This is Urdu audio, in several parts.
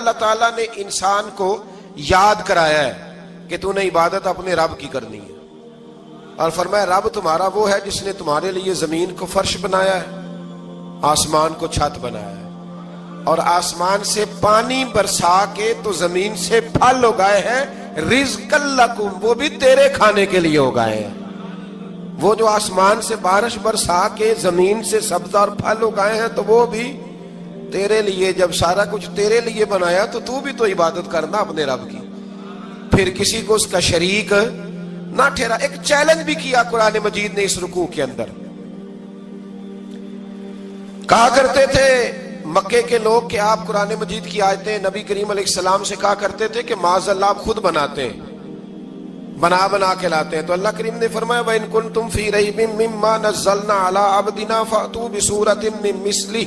اللہ تعالیٰ نے انسان کو یاد کرایا ہے کہ تو نے عبادت اپنے رب کی کرنی ہے، اور فرمایا رب تمہارا وہ ہے جس نے تمہارے لیے زمین کو فرش بنایا ہے، آسمان کو چھت بنایا ہے، اور آسمان سے پانی برسا کے تو زمین سے پھل اگائے ہیں، رزق لکم، وہ بھی تیرے کھانے کے لیے اگائے ہیں۔ وہ جو آسمان سے بارش برسا کے زمین سے سبز اور پھل اگائے ہیں تو وہ بھی تیرے لیے۔ جب سارا کچھ تیرے لیے بنایا تو بھی تو عبادت کرنا اپنے رب کی، پھر کسی کو اس کا شریک نہ ٹھہرا۔ ایک چیلنج بھی کیا قرآن مجید نے اس رکوع کے اندر۔ کہا کرتے تھے مکے کے لوگ کہ آپ قرآن مجید کی آیتیں نبی کریم علیہ السلام سے کہا کرتے تھے کہ معاذ اللہ آپ خود بناتے ہیں، بنا کے لاتے ہیں۔ تو اللہ کریم نے فرمایا وَإِن كُنتُمْ فِي رَيْبٍ مِّمَّا نَزَّلْنَا عَلَىٰ عَبْدِنَا فَأْتُوا بِسُورَةٍ مِّن مِّثْلِهِ،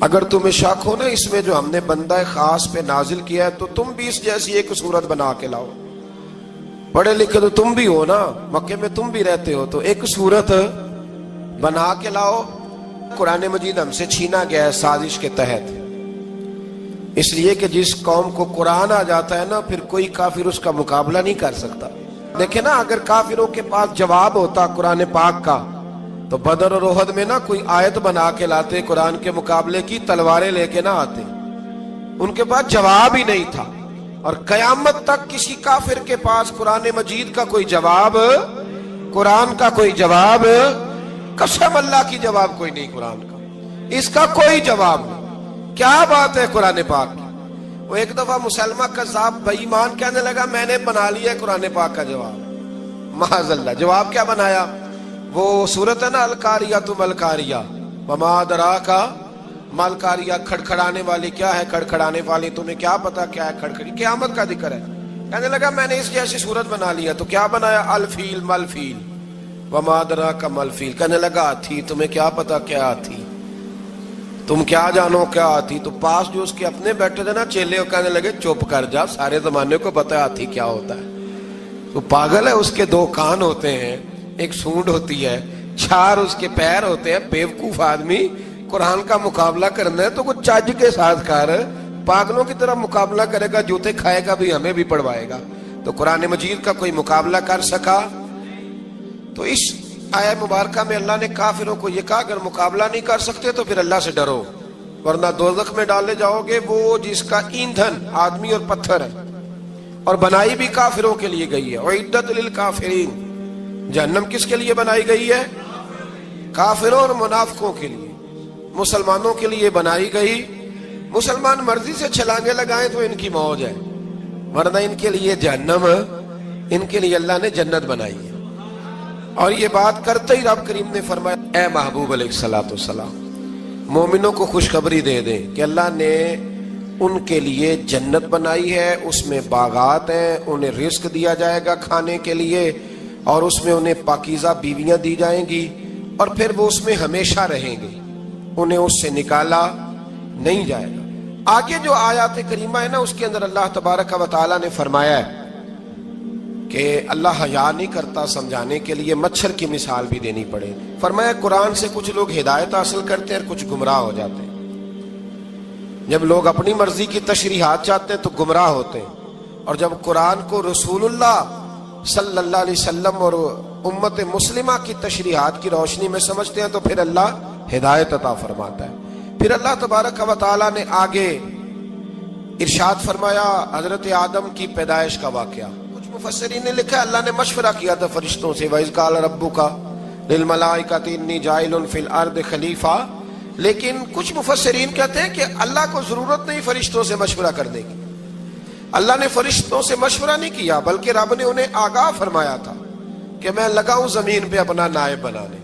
اگر تمہیں شک ہو نا اس میں جو ہم نے بندہ خاص پہ نازل کیا ہے تو تم بھی اس جیسی ایک صورت بنا کے لاؤ۔ پڑھے لکھے تو تم بھی ہو نا، مکے میں تم بھی رہتے ہو، تو ایک صورت بنا کے لاؤ۔ قرآن مجید ہم سے چھینا گیا ہے سازش کے تحت، اس لیے کہ جس قوم کو قرآن آ جاتا ہے نا پھر کوئی کافر اس کا مقابلہ نہیں کر سکتا۔ دیکھیں نا اگر کافروں کے پاس جواب ہوتا قرآن پاک کا تو بدر اور احد میں نا کوئی آیت بنا کے لاتے، قرآن کے مقابلے کی تلواریں لے کے نہ آتے، ان کے پاس جواب ہی نہیں تھا۔ اور قیامت تک کسی کافر کے پاس قرآن مجید کا کوئی جواب، قرآن کا کوئی جواب، قسم اللہ کی جواب کوئی نہیں، قرآن کا اس کا کوئی جواب نہیں۔ کیا بات ہے قرآن پاک کی۔ وہ ایک دفعہ مسلمہ کذاب بے ایمان کہنے لگا میں نے بنا لیا ہے قرآن پاک کا جواب، معاذ اللہ۔ جواب کیا بنایا؟ وہ سورت ہے نا القاریۃ ما القاریۃ وما ادراک ما القاریۃ، کھڑکھڑانے والی کیا ہے، کھڑکھڑانے والی تمہیں کیا پتا کیا ہے کھڑکھڑی، قیامت کا ذکر ہے۔ کہنے لگا میں نے اس جیسی سورت بنا لیا، تو کیا بنایا؟ الفیل مل فیل وما ادراک ما الفیل۔ کہنے لگا ہاتھی، تمہیں کیا پتا کیا ہاتھی، تم کیا جانو کیا ہاتھی۔ تو پاس جو اس کے اپنے بیٹھے تھے نا چیلے، وہ کہنے لگے چپ کر جا، سارے زمانے کو پتا ہے ہاتھی کیا ہوتا ہے۔ تو پاگل ہے، اس کے دو کان ہوتے ہیں، ایک سونڈ ہوتی ہے، چار اس کے پیر ہوتے ہیں۔ بیوقوف آدمی قرآن کا مقابلہ کرنا ہے تو کچھ چج کے ساتھ کر، پاگلوں کی طرح مقابلہ کرے گا، جوتے کھائے گا بھی، ہمیں بھی پڑھوائے گا۔ تو قرآن مجید کا کوئی مقابلہ کر سکا؟ تو اس آیہ مبارکہ میں اللہ نے کافروں کو یہ کہا اگر مقابلہ نہیں کر سکتے تو پھر اللہ سے ڈرو، ورنہ دوزخ میں ڈالے جاؤ گے، وہ جس کا ایندھن آدمی اور پتھر ہے، اور بنائی بھی کافروں کے لیے گئی ہے۔ اعدت للکافرین، جہنم کس کے لیے بنائی گئی ہے؟ کافروں اور منافقوں کے لیے۔ مسلمانوں کے لیے بنائی گئی، مسلمان مرضی سے چھلانگے لگائیں تو ان کی موج ہے، ورنہ ان کے لیے جہنم، ان کے لیے اللہ نے جنت بنائی ہے۔ اور یہ بات کرتے ہی رب کریم نے فرمایا اے محبوب علیہ السلام مومنوں کو خوشخبری دے دیں کہ اللہ نے ان کے لیے جنت بنائی ہے، اس میں باغات ہیں، انہیں رزق دیا جائے گا کھانے کے لیے، اور اس میں انہیں پاکیزہ بیویاں دی جائیں گی، اور پھر وہ اس میں ہمیشہ رہیں گے، انہیں اس سے نکالا نہیں جائے گا۔ آگے جو آیات کریمہ ہے نا اس کے اندر اللہ تبارک و تعالیٰ نے فرمایا ہے کہ اللہ حیا نہیں کرتا سمجھانے کے لیے، مچھر کی مثال بھی دینی پڑے۔ فرمایا قرآن سے کچھ لوگ ہدایت حاصل کرتے ہیں اور کچھ گمراہ ہو جاتے ہیں۔ جب لوگ اپنی مرضی کی تشریحات چاہتے ہیں تو گمراہ ہوتے ہیں، اور جب قرآن کو رسول اللہ صلی اللہ علیہ وسلم اور امت مسلمہ کی تشریحات کی روشنی میں سمجھتے ہیں تو پھر اللہ ہدایت عطا فرماتا ہے۔ پھر اللہ تبارک و تعالیٰ نے آگے ارشاد فرمایا حضرت آدم کی پیدائش کا واقعہ۔ مفسرین نے لکھا اللہ نے مشورہ کیا تھا فرشتوں سے، وَإِذْ قَالَ رَبُّكَ لِلْمَلَائِكَةِ إِنِّي جَاعِلٌ فِي الْأَرْضِ خَلِيفَةً، لیکن کچھ مفسرین کہتے ہیں کہ اللہ کو ضرورت نہیں فرشتوں سے مشورہ کرنے کی، اللہ نے فرشتوں سے مشورہ نہیں کیا، بلکہ رب نے انہیں آگاہ فرمایا تھا کہ میں لگا ہوں زمین پہ اپنا نائب بنانے،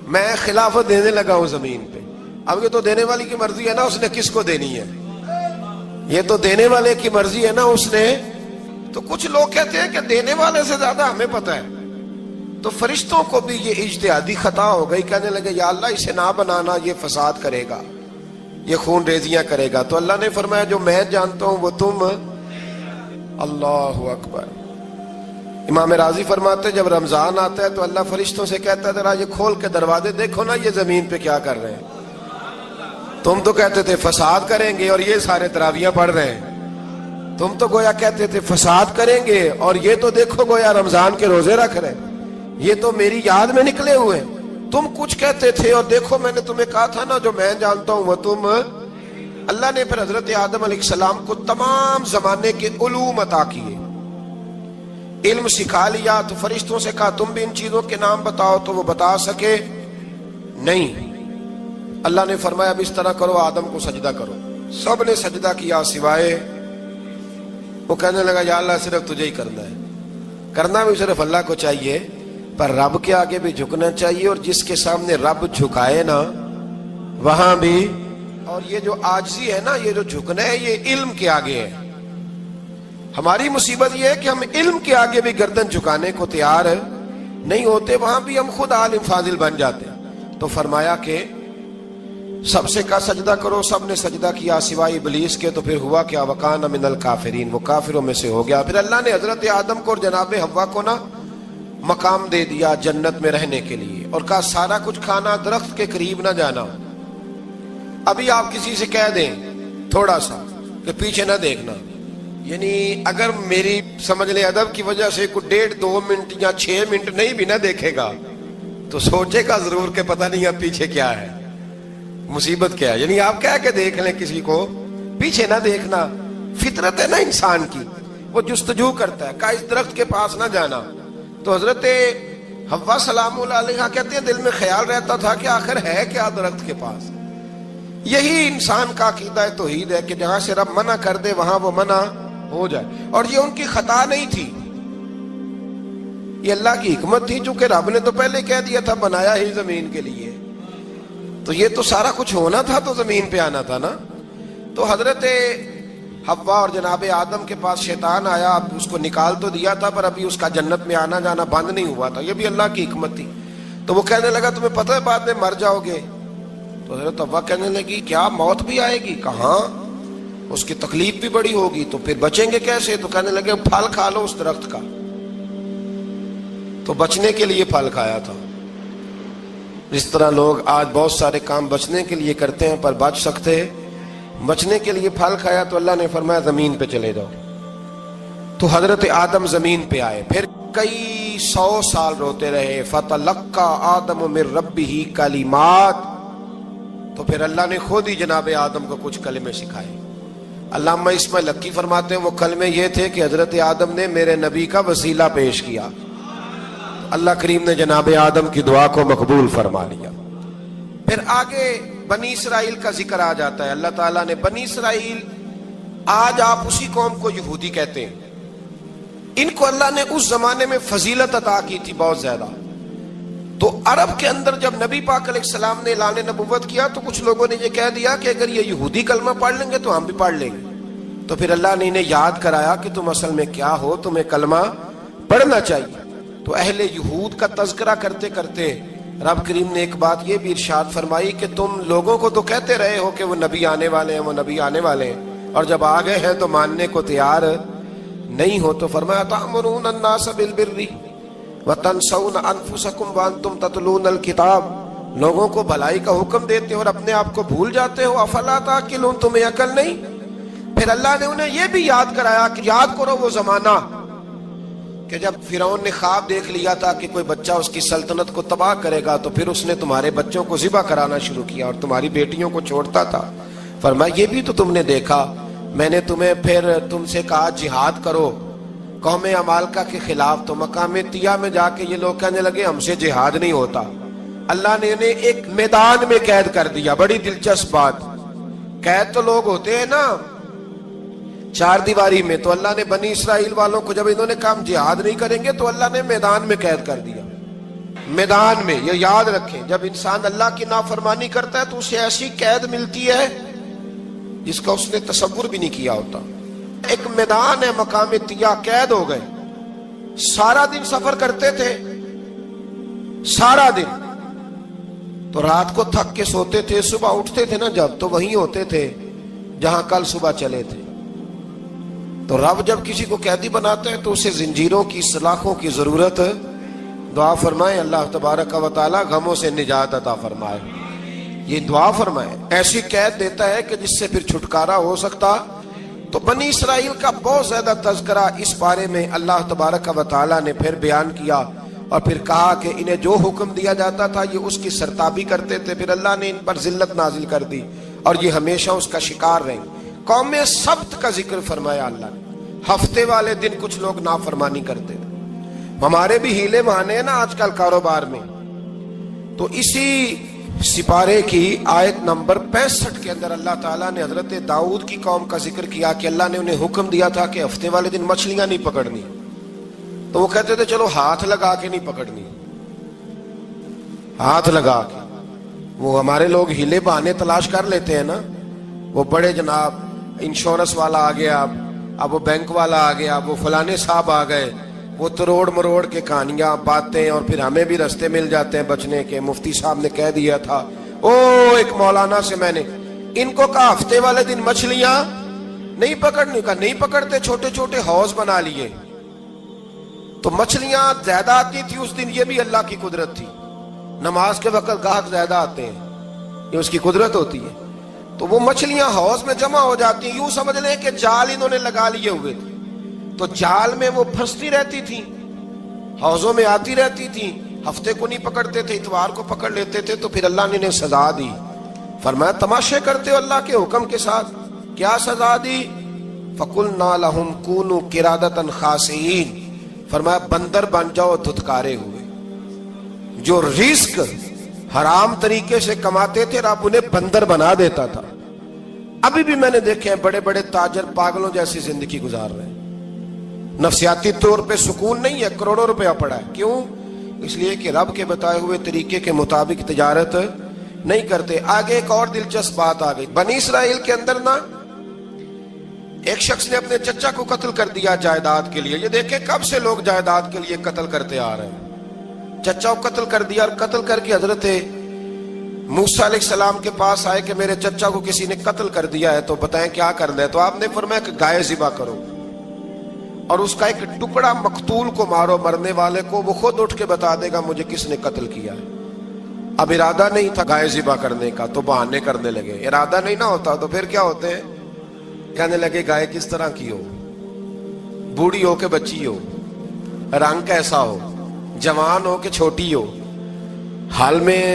میں خلافت دینے لگا ہوں زمین پہ۔ اب یہ تو دینے والی کی مرضی ہے نا اس نے کس کو دینی ہے، یہ تو دینے والے کی مرضی ہے نا اس نے۔ تو کچھ لوگ کہتے ہیں کہ دینے والے سے زیادہ ہمیں پتہ ہے، تو فرشتوں کو بھی یہ اجتہادی خطا ہو گئی، کہنے لگے یا اللہ اسے نہ بنانا، یہ فساد کرے گا، یہ خون ریزیاں کرے گا۔ تو اللہ نے فرمایا جو میں جانتا ہوں وہ تم، اللہ اکبر۔ امام راضی فرماتے جب رمضان آتا ہے تو اللہ فرشتوں سے کہتا ہے ذرا یہ کھول کے دروازے دیکھو نا یہ زمین پہ کیا کر رہے ہیں، تم تو کہتے تھے فساد کریں گے اور یہ سارے تراویحاں پڑھ رہے ہیں. تم تو گویا کہتے تھے فساد کریں گے اور یہ تو دیکھو گویا رمضان کے روزے رکھ رہے ہیں. یہ تو میری یاد میں نکلے ہوئے ہیں. تم کچھ کہتے تھے اور دیکھو میں نے تمہیں کہا تھا نا جو میں جانتا ہوں وہ تم. اللہ نے پھر حضرت آدم علیہ السلام کو تمام زمانے کے علوم عطا کیے, علم سکھا لیا. تو فرشتوں سے کہا تم بھی ان چیزوں کے نام بتاؤ, تو وہ بتا سکے نہیں. اللہ نے فرمایا اب اس طرح کرو, آدم کو سجدہ کرو. سب نے سجدہ کیا سوائے. وہ کہنے لگا یا اللہ صرف تجھے ہی کرنا ہے. کرنا بھی صرف اللہ کو چاہیے, پر رب کے آگے بھی جھکنا چاہیے, اور جس کے سامنے رب جھکائے نا وہاں بھی. اور یہ جو عاجزی ہے نا, یہ جو جھکنا ہے, یہ علم کے آگے ہے. ہماری مصیبت یہ ہے کہ ہم علم کے آگے بھی گردن جھکانے کو تیار نہیں ہوتے, وہاں بھی ہم خود عالم فاضل بن جاتے. تو فرمایا کہ سب سے کہا سجدہ کرو, سب نے سجدہ کیا سوائے ابلیس کے. تو پھر ہوا کیا, وکان من الکافرین, وہ کافروں میں سے ہو گیا. پھر اللہ نے حضرت آدم کو اور جناب حوا کو نا مقام دے دیا جنت میں رہنے کے لیے, اور کہا سارا کچھ کھانا, درخت کے قریب نہ جانا. ابھی آپ کسی سے کہہ دیں تھوڑا سا کہ پیچھے نہ دیکھنا, یعنی اگر میری سمجھ لیں ادب کی وجہ سے کوئی 1.5-2 منٹ یا 6 منٹ نہیں بھی نہ دیکھے گا تو سوچے گا ضرور کہ پتہ نہیں اب پیچھے کیا ہے, مصیبت کیا ہے. یعنی آپ کہہ کے دیکھ لیں کسی کو, پیچھے نہ دیکھنا. فطرت ہے نا انسان کی, وہ جستجو کرتا ہے, کہا اس درخت کے پاس نہ جانا. تو حضرت حوا سلام اللہ علیہ کہتے ہیں دل میں خیال رہتا تھا کہ آخر ہے کیا درخت کے پاس. یہی انسان کا عقیدہ توحید ہے کہ جہاں سے رب منع کر دے وہاں وہ منع ہو جائے. اور یہ ان کی خطا نہیں تھی, یہ اللہ کی حکمت تھی, چونکہ رب نے تو پہلے کہہ دیا تھا بنایا ہی زمین کے لیے, تو یہ تو سارا کچھ ہونا تھا تو زمین پہ آنا تھا نا. تو حضرت حوا اور جناب آدم کے پاس شیطان آیا, اب اس کو نکال تو دیا تھا پر ابھی اس کا جنت میں آنا جانا بند نہیں ہوا تھا, یہ بھی اللہ کی حکمت تھی. تو وہ کہنے لگا تمہیں پتہ ہے بعد میں مر جاؤ گے. تو حضرت حوا کہنے لگی کیا موت بھی آئے گی؟ کہاں, اس کی تکلیف بھی بڑی ہوگی, تو پھر بچیں گے کیسے؟ تو کہنے لگے پھل کھا لو اس درخت کا. تو بچنے کے لیے پھل کھایا تھا. جس طرح لوگ آج بہت سارے کام بچنے کے لیے کرتے ہیں پر بچ سکتے ہیں, بچنے کے لیے پھل کھایا. تو اللہ نے فرمایا زمین پہ چلے جاؤ. تو حضرت آدم زمین پہ آئے, پھر کئی 100 سال روتے رہے. فَتَلَقَّى آدَمُ مِن رَبِّهِ کَلِمَاتٍ, تو پھر اللہ نے خود ہی جناب آدم کو کچھ کلمے سکھائے. علامہ اسماعیل حقی فرماتے ہیں وہ کلمے یہ تھے کہ حضرت آدم نے میرے نبی کا وسیلہ پیش کیا, اللہ کریم نے جناب آدم کی دعا کو مقبول فرما لیا. پھر آگے بنی اسرائیل کا ذکر آ جاتا ہے. اللہ تعالیٰ نے بنی اسرائیل, آج آپ اسی قوم کو یہودی کہتے ہیں, ان کو اللہ نے اس زمانے میں فضیلت عطا کی تھی بہت زیادہ. تو عرب کے اندر جب نبی پاک علیہ السلام نے اعلان نبوت کیا تو کچھ لوگوں نے یہ کہہ دیا کہ اگر یہ یہودی کلمہ پڑھ لیں گے تو ہم بھی پڑھ لیں گے. تو پھر اللہ نے انہیں یاد کرایا کہ تم اصل میں کیا ہو, تمہیں کلمہ پڑھنا چاہیے. تو اہل یہود کا تذکرہ کرتے کرتے رب کریم نے ایک بات یہ بھی ارشاد فرمائی کہ تم لوگوں کو تو کہتے رہے ہو کہ وہ نبی آنے والے ہیں, وہ نبی آنے والے ہیں, اور جب آ گئے ہیں تو ماننے کو تیار نہیں ہو. تو فرمایا تأمرون الناس بالبر وتنسون انفسکم وانتم تتلون الکتاب, لوگوں کو بھلائی کا حکم دیتے ہو اور اپنے آپ کو بھول جاتے ہو. افلا تعقلون, تمہیں عقل نہیں؟ پھر اللہ نے انہیں یہ بھی یاد کرایا کہ یاد کرو وہ زمانہ کہ جب فرعون نے خواب دیکھ لیا تھا کہ کوئی بچہ اس کی سلطنت کو تباہ کرے گا, تو پھر اس نے تمہارے بچوں کو ذبح کرانا شروع کیا اور تمہاری بیٹیوں کو چھوڑتا تھا. فرمایا یہ بھی تو تم نے دیکھا, میں نے تمہیں پھر تم سے کہا جہاد کرو قوم عمالقہ کے خلاف, تو مقام طیہ میں جا کے یہ لوگ کہنے لگے ہم سے جہاد نہیں ہوتا. اللہ نے انہیں ایک میدان میں قید کر دیا. بڑی دلچسپ بات, قید تو لوگ ہوتے ہیں نا 4 دیواری میں, تو اللہ نے بنی اسرائیل والوں کو جب انہوں نے کہا ہم جہاد نہیں کریں گے تو اللہ نے میدان میں قید کر دیا. میدان میں, یہ یاد رکھیں, جب انسان اللہ کی نافرمانی کرتا ہے تو اسے ایسی قید ملتی ہے جس کا اس نے تصور بھی نہیں کیا ہوتا. ایک میدان ہے مقام طیہ, قید ہو گئے. سارا دن سفر کرتے تھے, سارا دن, تو رات کو تھک کے سوتے تھے, صبح اٹھتے تھے نا جب, تو وہیں ہوتے تھے جہاں کل صبح چلے تھے. تو رب جب کسی کو قیدی بناتا ہے تو اسے زنجیروں کی سلاخوں کی ضرورت ہے. دعا فرمائیں اللہ تبارک و تعالی غموں سے نجات عطا فرمائے. یہ دعا فرمائے، ایسی قید دیتا ہے کہ جس سے پھر چھٹکارا ہو سکتا۔ تو بنی اسرائیل کا بہت زیادہ تذکرہ اس بارے میں اللہ تبارک و تعالیٰ نے پھر بیان کیا، اور پھر کہا کہ انہیں جو حکم دیا جاتا تھا یہ اس کی سرتابی کرتے تھے، پھر اللہ نے ان پر ذلت نازل کر دی اور یہ ہمیشہ اس کا شکار رہیں۔ قوم سبت کا ذکر فرمایا اللہ نے، ہفتے والے دن کچھ لوگ نافرمانی کرتے تھے۔ ہمارے بھی ہیلے بہانے ہیں نا آج کل کاروبار میں، تو اسی سپارے کی آیت نمبر 65 کے اندر اللہ تعالیٰ نے حضرت داؤد کی قوم کا ذکر کیا کہ اللہ نے انہیں حکم دیا تھا کہ ہفتے والے دن مچھلیاں نہیں پکڑنی، تو وہ کہتے تھے چلو ہاتھ لگا کے نہیں پکڑنی، ہاتھ لگا کے۔ وہ ہمارے لوگ ہیلے بہانے تلاش کر لیتے ہیں نا، وہ بڑے جناب انشورنس والا آ گیا، اب وہ بینک والا آ گیا، وہ فلانے صاحب آ گئے، وہ تروڑ مروڑ کے کہانیاں باتیں، اور پھر ہمیں بھی رستے مل جاتے ہیں بچنے کے۔ مفتی صاحب نے کہہ دیا تھا، ایک مولانا سے میں نے ان کو کہا ہفتے والے دن مچھلیاں نہیں پکڑنے کا، نہیں پکڑتے، چھوٹے چھوٹے حوض بنا لیے تو مچھلیاں زیادہ آتی تھی اس دن۔ یہ بھی اللہ کی قدرت تھی، نماز کے وقت گاہک زیادہ آتے ہیں، یہ اس کی قدرت ہوتی ہے۔ تو وہ مچھلیاں حوض میں جمع ہو جاتی ہیں، یوں سمجھ لیں کہ جال انہوں نے لگا لیے ہوئے تھے، تو جال میں وہ پھنستی رہتی تھی، حوضوں میں آتی رہتی تھی۔ ہفتے کو نہیں پکڑتے تھے، اتوار کو پکڑ لیتے تھے، تو پھر اللہ نے انہیں سزا دی۔ فرمایا تماشے کرتے ہو اللہ کے حکم کے ساتھ، کیا سزا دی؟ فَقُلْنَا لَهُمْ كُونُوا قِرَادَةً خَاسِئِينَ، فرمایا بندر بن جاؤ دھتکارے ہوئے۔ جو رزق حرام طریقے سے کماتے تھے رب انہیں بندر بنا دیتا تھا۔ ابھی بھی میں نے دیکھے ہیں بڑے بڑے تاجر پاگلوں جیسی زندگی گزار رہے ہیں، نفسیاتی طور پہ سکون نہیں ہے، کروڑوں روپیہ پڑا ہے۔ کیوں؟ اس لیے کہ رب کے بتائے ہوئے طریقے کے مطابق تجارت نہیں کرتے۔ آگے ایک اور دلچسپ بات آ گئی، بنی اسرائیل کے اندر نا ایک شخص نے اپنے چچا کو قتل کر دیا جائیداد کے لیے۔ یہ دیکھیں کب سے لوگ جائیداد کے لیے قتل کرتے آ رہے ہیں۔ چچا کو قتل کر دیا، اور قتل کر کے حضرت موسیٰ علیہ السلام کے پاس آئے کہ میرے چچا کو کسی نے قتل کر دیا ہے، تو بتائیں کیا کرنا ہے؟ تو آپ نے فرمایا کہ گائے ذبح کرو، اور اس کا ایک ٹکڑا مقتول کو مارو، مرنے والے کو، وہ خود اٹھ کے بتا دے گا مجھے کس نے قتل کیا ہے۔ اب ارادہ نہیں تھا گائے ذبح کرنے کا، تو بہانے کرنے لگے۔ ارادہ نہیں نہ ہوتا تو پھر کیا ہوتے ہیں؟ کہنے لگے گائے کس طرح کی ہو، بوڑھی ہو کہ بچی ہو، رنگ کیسا ہو، جوان ہو کہ چھوٹی ہو، حال میں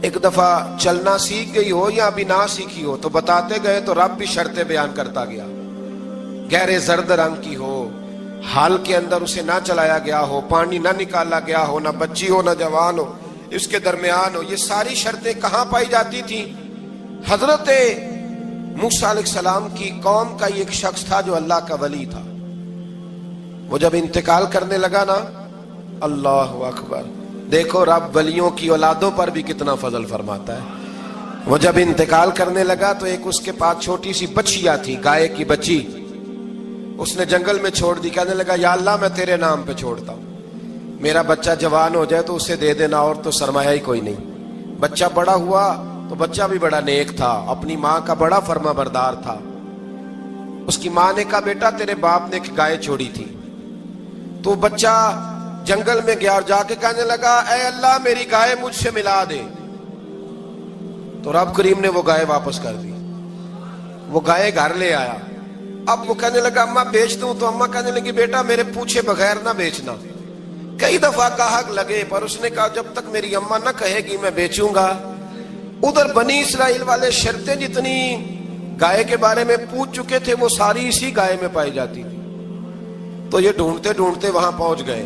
ایک دفعہ چلنا سیکھ گئی ہو یا ابھی نہ سیکھی ہو۔ تو بتاتے گئے تو رب بھی شرطیں بیان کرتا گیا، گہرے زرد رنگ کی ہو، حال کے اندر اسے نہ چلایا گیا ہو، پانی نہ نکالا گیا ہو، نہ بچی ہو نہ جوان ہو، اس کے درمیان ہو۔ یہ ساری شرطیں کہاں پائی جاتی تھی؟ حضرت موسیٰ علیہ السلام کی قوم کا ایک شخص تھا جو اللہ کا ولی تھا۔ وہ جب انتقال کرنے لگا نا، اللہ اکبر، دیکھو رب ولیوں کی اولادوں پر بھی کتنا فضل فرماتا ہے۔ وہ جب انتقال کرنے لگا تو ایک اس کے پاس چھوٹی سی بچیا تھی، گائے کی بچی، اس نے جنگل میں چھوڑ دی۔ کہنے لگا یا اللہ میں تیرے نام پہ چھوڑتا ہوں، میرا بچہ جوان ہو جائے تو اسے دے دینا، اور تو سرمایہ ہی کوئی نہیں۔ بچہ بڑا ہوا تو بچہ بھی بڑا نیک تھا، اپنی ماں کا بڑا فرما بردار تھا۔ اس کی ماں نے کہا بیٹا تیرے باپ نے ایک گائے چھوڑی تھی۔ تو بچہ جنگل میں گیا اور جا کے کہنے لگا اے اللہ میری گائے مجھ سے ملا دے۔ تو رب کریم نے وہ گائے واپس کر دی، وہ گائے گھر لے آیا۔ اب وہ کہنے لگا اماں بیچ دوں، تو اماں کہنے لگی بیٹا میرے پوچھے بغیر نہ بیچنا۔ کئی دفعہ گاہک لگے پر اس نے کہا جب تک میری اماں نہ کہے گی میں بیچوں گا۔ ادھر بنی اسرائیل والے شرطیں جتنی گائے کے بارے میں پوچھ چکے تھے وہ ساری اسی گائے میں پائی جاتی تھی۔ تو یہ ڈھونڈتے ڈھونڈتے وہاں پہنچ گئے،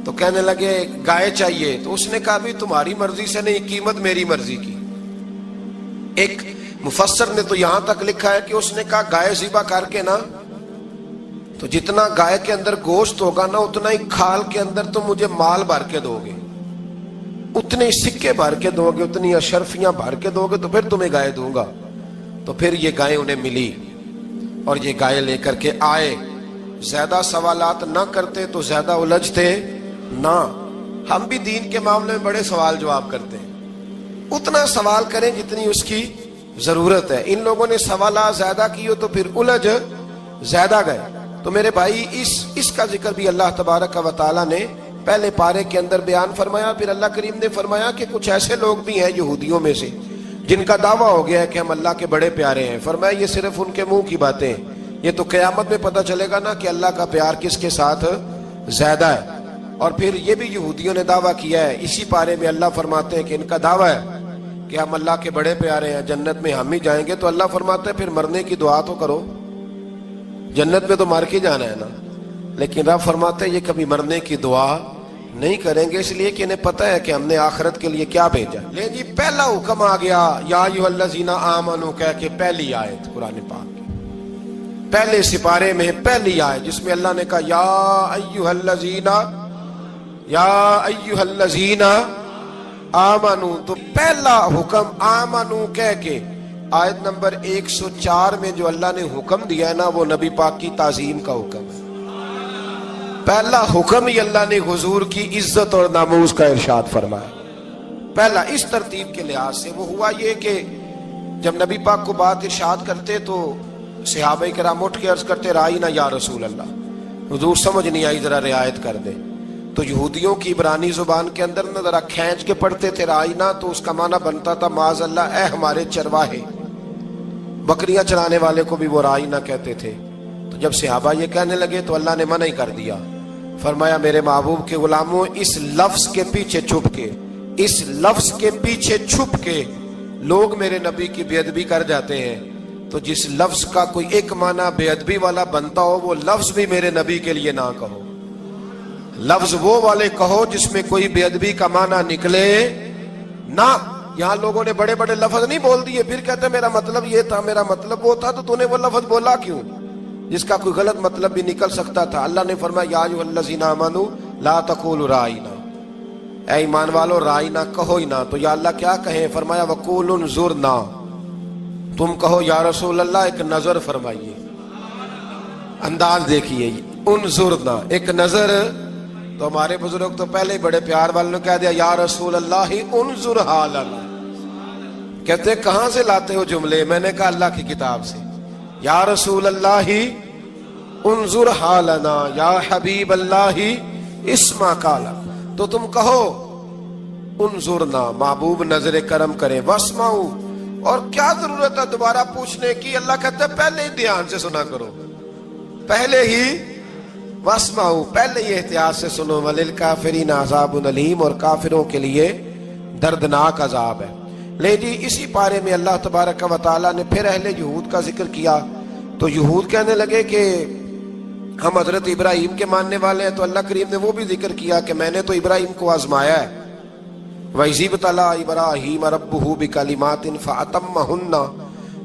تو کہنے لگے گائے چاہیے۔ تو اس نے کہا بھی تمہاری مرضی سے نہیں، قیمت میری مرضی کی۔ ایک مفسر نے تو یہاں تک لکھا ہے کہ اس نے کہا گائے ذبح کر کے نا، تو جتنا گائے کے اندر گوشت ہوگا نا اتنا ہی کھال کے اندر تو مجھے مال بھر کے دو گے، اتنے سکے بھر کے دو گے، اتنی اشرفیاں بھر کے دو گے تو پھر تمہیں گائے دوں گا۔ تو پھر یہ گائے انہیں ملی اور یہ گائے لے کر کے آئے۔ زیادہ سوالات نہ کرتے تو زیادہ الجھتے نہ۔ ہم بھی دین کے معاملے میں بڑے سوال جواب کرتے ہیں، اتنا سوال کریں جتنی اس کی ضرورت ہے۔ ان لوگوں نے سوالات زیادہ کیے تو پھر الجھ زیادہ گئے۔ تو میرے بھائی اس کا ذکر بھی اللہ تبارک و تعالیٰ نے پہلے پارے کے اندر بیان فرمایا. پھر اللہ کریم نے فرمایا کہ کچھ ایسے لوگ بھی ہیں یہودیوں میں سے جن کا دعویٰ ہو گیا ہے کہ ہم اللہ کے بڑے پیارے ہیں. فرمایا یہ صرف ان کے منہ کی باتیں ہیں, یہ تو قیامت میں پتہ چلے گا نا کہ اللہ کا پیار کس کے ساتھ زیادہ ہے. اور پھر یہ بھی یہودیوں نے دعویٰ کیا ہے, اسی پارے میں اللہ فرماتے ہیں کہ ان کا دعویٰ ہے کہ ہم اللہ کے بڑے پیارے ہیں, جنت میں ہم ہی جائیں گے. تو اللہ فرماتے ہیں پھر مرنے کی دعا تو کرو, جنت میں تو مر کے جانا ہے نا. لیکن رب فرماتے ہیں یہ کبھی مرنے کی دعا نہیں کریں گے, اس لیے کہ انہیں پتہ ہے کہ ہم نے آخرت کے لیے کیا بھیجا. لے جی پہلا حکم آ گیا یا ایھا الذین آمنوا کہہ کے, پہلی آیت قرآن پاک کی پہلے سپارے میں پہلی آیت جس میں اللہ نے کہا یا ایھا الذین آمنوا. تو پہلا حکم آمنوا کہہ کے آیت نمبر 104 میں جو اللہ نے حکم دیا ہے نا, وہ نبی پاک کی تعظیم کا حکم ہے. پہلا حکم ہی اللہ نے حضور کی عزت اور ناموس کا ارشاد فرمایا. پہلا اس ترتیب کے لحاظ سے وہ ہوا یہ کہ جب نبی پاک کو بات ارشاد کرتے تو صحابہ کرام اٹھ کے عرض کرتے رائینا یا رسول اللہ, حضور سمجھ نہیں آئی ذرا رعایت کر دے. تو یہودیوں کی عبرانی زبان کے اندر نہ ذرا کھینچ کے پڑھتے تھے رائینا, تو اس کا معنی بنتا تھا معاذ اللہ اے ہمارے چرواہے. بکریاں چرانے والے کو بھی وہ رائینا کہتے تھے. تو جب صحابہ یہ کہنے لگے تو اللہ نے منع ہی کر دیا. فرمایا میرے محبوب کے غلاموں, اس لفظ کے پیچھے چھپ کے, اس لفظ کے پیچھے چھپ کے لوگ میرے نبی کی بے ادبی کر جاتے ہیں. تو جس لفظ کا کوئی ایک معنی بے ادبی والا بنتا ہو وہ لفظ بھی میرے نبی کے لیے نہ کہو. لفظ وہ والے کہو جس میں کوئی بے ادبی کا معنی نکلے نہ. یہاں لوگوں نے بڑے بڑے لفظ نہیں بول دیے, پھر کہتے میرا مطلب یہ تھا, میرا مطلب وہ تھا. تو تو نے وہ لفظ بولا کیوں جس کا کوئی غلط مطلب بھی نکل سکتا تھا. اللہ نے فرمایا یا ایھا الذین آمنوا لا تقولوا رائینا, اے ایمان والو رائینا کہو ہی نہ. تو یا اللہ کیا کہیں؟ فرمایا وقولوا انظرنا, تم کہو یا رسول اللہ ایک نظر فرمائیے. انداز دیکھیے, انظرنا ایک نظر. تو ہمارے بزرگ تو پہلے ہی بڑے پیار والوں نے کہہ دیا یا رسول اللہ انظر حالنا. کہتے کہاں سے لاتے ہو جملے؟ میں نے کہا اللہ کی کتاب سے. یا رسول اللہ انظر حالنا یا حبیب اللہ اسمع قالا. تو تم کہو انظرنا, محبوب نظر کرم کرے, واسمعوا, اور کیا ضرورت ہے دوبارہ پوچھنے کی؟ اللہ کہتا ہے پہلے ہی دھیان سے سنا کرو, پہلے ہی واسمعوا, پہلے ہی احتیاط سے سنو. وللکافرین عذاب علیم, اور کافروں کے لیے دردناک عذاب ہے. لے جی اسی پارے میں اللہ تبارک و تعالیٰ نے پھر اہل یہود کا ذکر کیا. تو یہود کہنے لگے کہ ہم حضرت ابراہیم کے ماننے والے ہیں. تو اللہ کریم نے وہ بھی ذکر کیا کہ میں نے تو ابراہیم کو آزمایا ہے. وَإِذِ ابْتَلَىٰ إِبْرَاهِيمَ رَبُّهُ بِكَلِمَاتٍ فَأَتَمَّهُنَّ,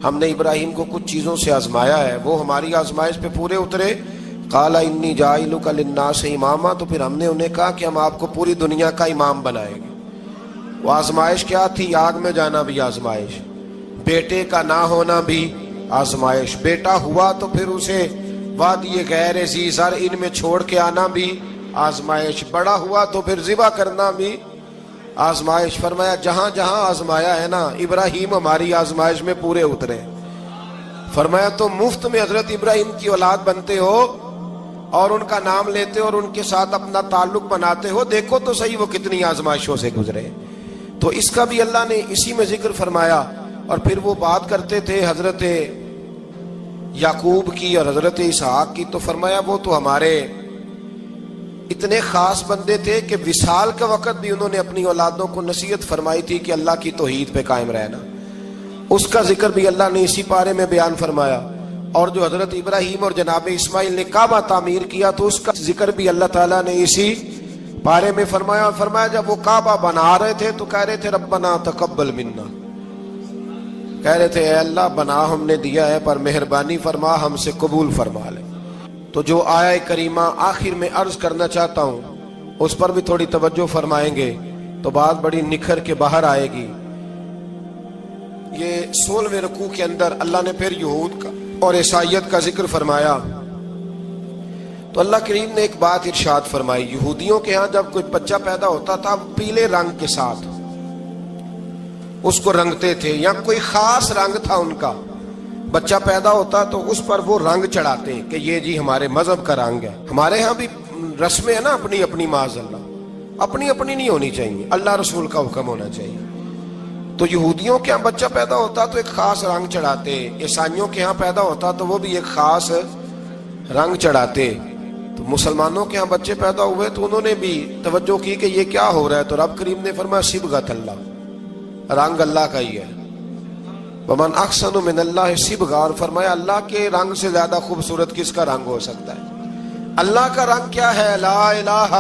ہم نے ابراہیم کو کچھ چیزوں سے آزمایا ہے, وہ ہماری آزمائش پہ پورے اترے. قَالَ إِنِّي جَاعِلُكَ لِلنَّاسِ إِمَامًا, تو پھر ہم نے انہیں کہا کہ ہم آپ کو پوری دنیا کا امام بنائیں گے. وہ آزمائش کیا تھی؟ آگ میں جانا بھی آزمائش, بیٹے کا نہ ہونا بھی آزمائش, بیٹا ہوا تو پھر اسے وادی غیر ذی زرع ان میں چھوڑ کے آنا بھی آزمائش, بڑا ہوا تو پھر ذبح کرنا بھی آزمائش. فرمایا جہاں جہاں آزمایا ہے نا, ابراہیم ہماری آزمائش میں پورے اترے. فرمایا تو مفت میں حضرت ابراہیم کی اولاد بنتے ہو اور ان کا نام لیتے ہو اور ان کے ساتھ اپنا تعلق بناتے ہو, دیکھو تو صحیح وہ کتنی آزمائشوں سے گزرے. تو اس کا بھی اللہ نے اسی میں ذکر فرمایا. اور پھر وہ بات کرتے تھے حضرت یعقوب کی اور حضرت اسحاق کی. تو فرمایا وہ تو ہمارے اتنے خاص بندے تھے کہ وصال کے وقت بھی انہوں نے اپنی اولادوں کو نصیحت فرمائی تھی کہ اللہ کی توحید پہ قائم رہنا. اس کا ذکر بھی اللہ نے اسی پارے میں بیان فرمایا. اور جو حضرت ابراہیم اور جناب اسماعیل نے کعبہ تعمیر کیا تو اس کا ذکر بھی اللہ تعالیٰ نے اسی پارے میں فرمایا. فرمایا جب وہ کعبہ بنا رہے تھے تو کہہ رہے تھے ربنا تقبل منا, کہہ رہے تھے اے اللہ بنا ہم نے دیا ہے پر مہربانی فرما ہم سے قبول فرما لے. تو جو آیہ کریمہ آخر میں عرض کرنا چاہتا ہوں اس پر بھی تھوڑی توجہ فرمائیں گے تو بات بڑی نکھر کے باہر آئے گی. یہ 16ویں رکوع کے اندر اللہ نے پھر یہود کا اور عیسائیت کا ذکر فرمایا. تو اللہ کریم نے ایک بات ارشاد فرمائی. یہودیوں کے ہاں جب کوئی بچہ پیدا ہوتا تھا پیلے رنگ کے ساتھ اس کو رنگتے تھے, یا کوئی خاص رنگ تھا ان کا, بچہ پیدا ہوتا تو اس پر وہ رنگ چڑھاتے کہ یہ جی ہمارے مذہب کا رنگ ہے. ہمارے ہاں بھی رسمیں ہیں نا اپنی اپنی معاذ اللہ. اپنی اپنی نہیں ہونی چاہیے، اللہ رسول کا حکم ہونا چاہیے۔ تو یہودیوں کے ہاں بچہ پیدا ہوتا تو ایک خاص رنگ چڑھاتے، عیسائیوں کے ہاں پیدا ہوتا تو وہ بھی ایک خاص رنگ چڑھاتے۔ تو مسلمانوں کے ہاں بچے پیدا ہوئے تو انہوں نے بھی توجہ کی کہ یہ کیا ہو رہا ہے، تو رب کریم نے فرمایا صبغۃ اللہ، رنگ اللہ کا ہی ہے۔ ومن احسن من اللہ صبغہ، اور فرمایا اللہ کے رنگ سے زیادہ خوبصورت کس کا رنگ ہو سکتا ہے؟ اللہ کا رنگ کیا ہے؟ لا الہ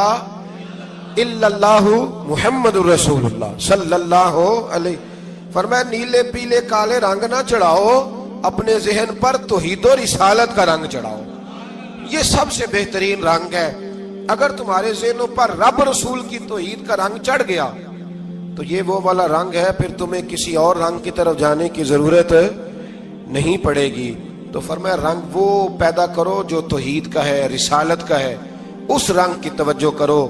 الا اللہ محمد الرسول اللہ صلی اللہ علیہ۔ فرمایا نیلے پیلے کالے رنگ نہ چڑھاؤ، اپنے ذہن پر توحید و رسالت کا رنگ چڑھاؤ، یہ سب سے بہترین رنگ ہے۔ اگر تمہارے ذہنوں پر رب رسول کی توحید کا رنگ چڑھ گیا تو یہ وہ والا رنگ ہے، پھر تمہیں کسی اور رنگ کی طرف جانے کی ضرورت نہیں پڑے گی۔ تو فرمایا رنگ وہ پیدا کرو جو توحید کا ہے، رسالت کا ہے، اس رنگ کی توجہ کرو۔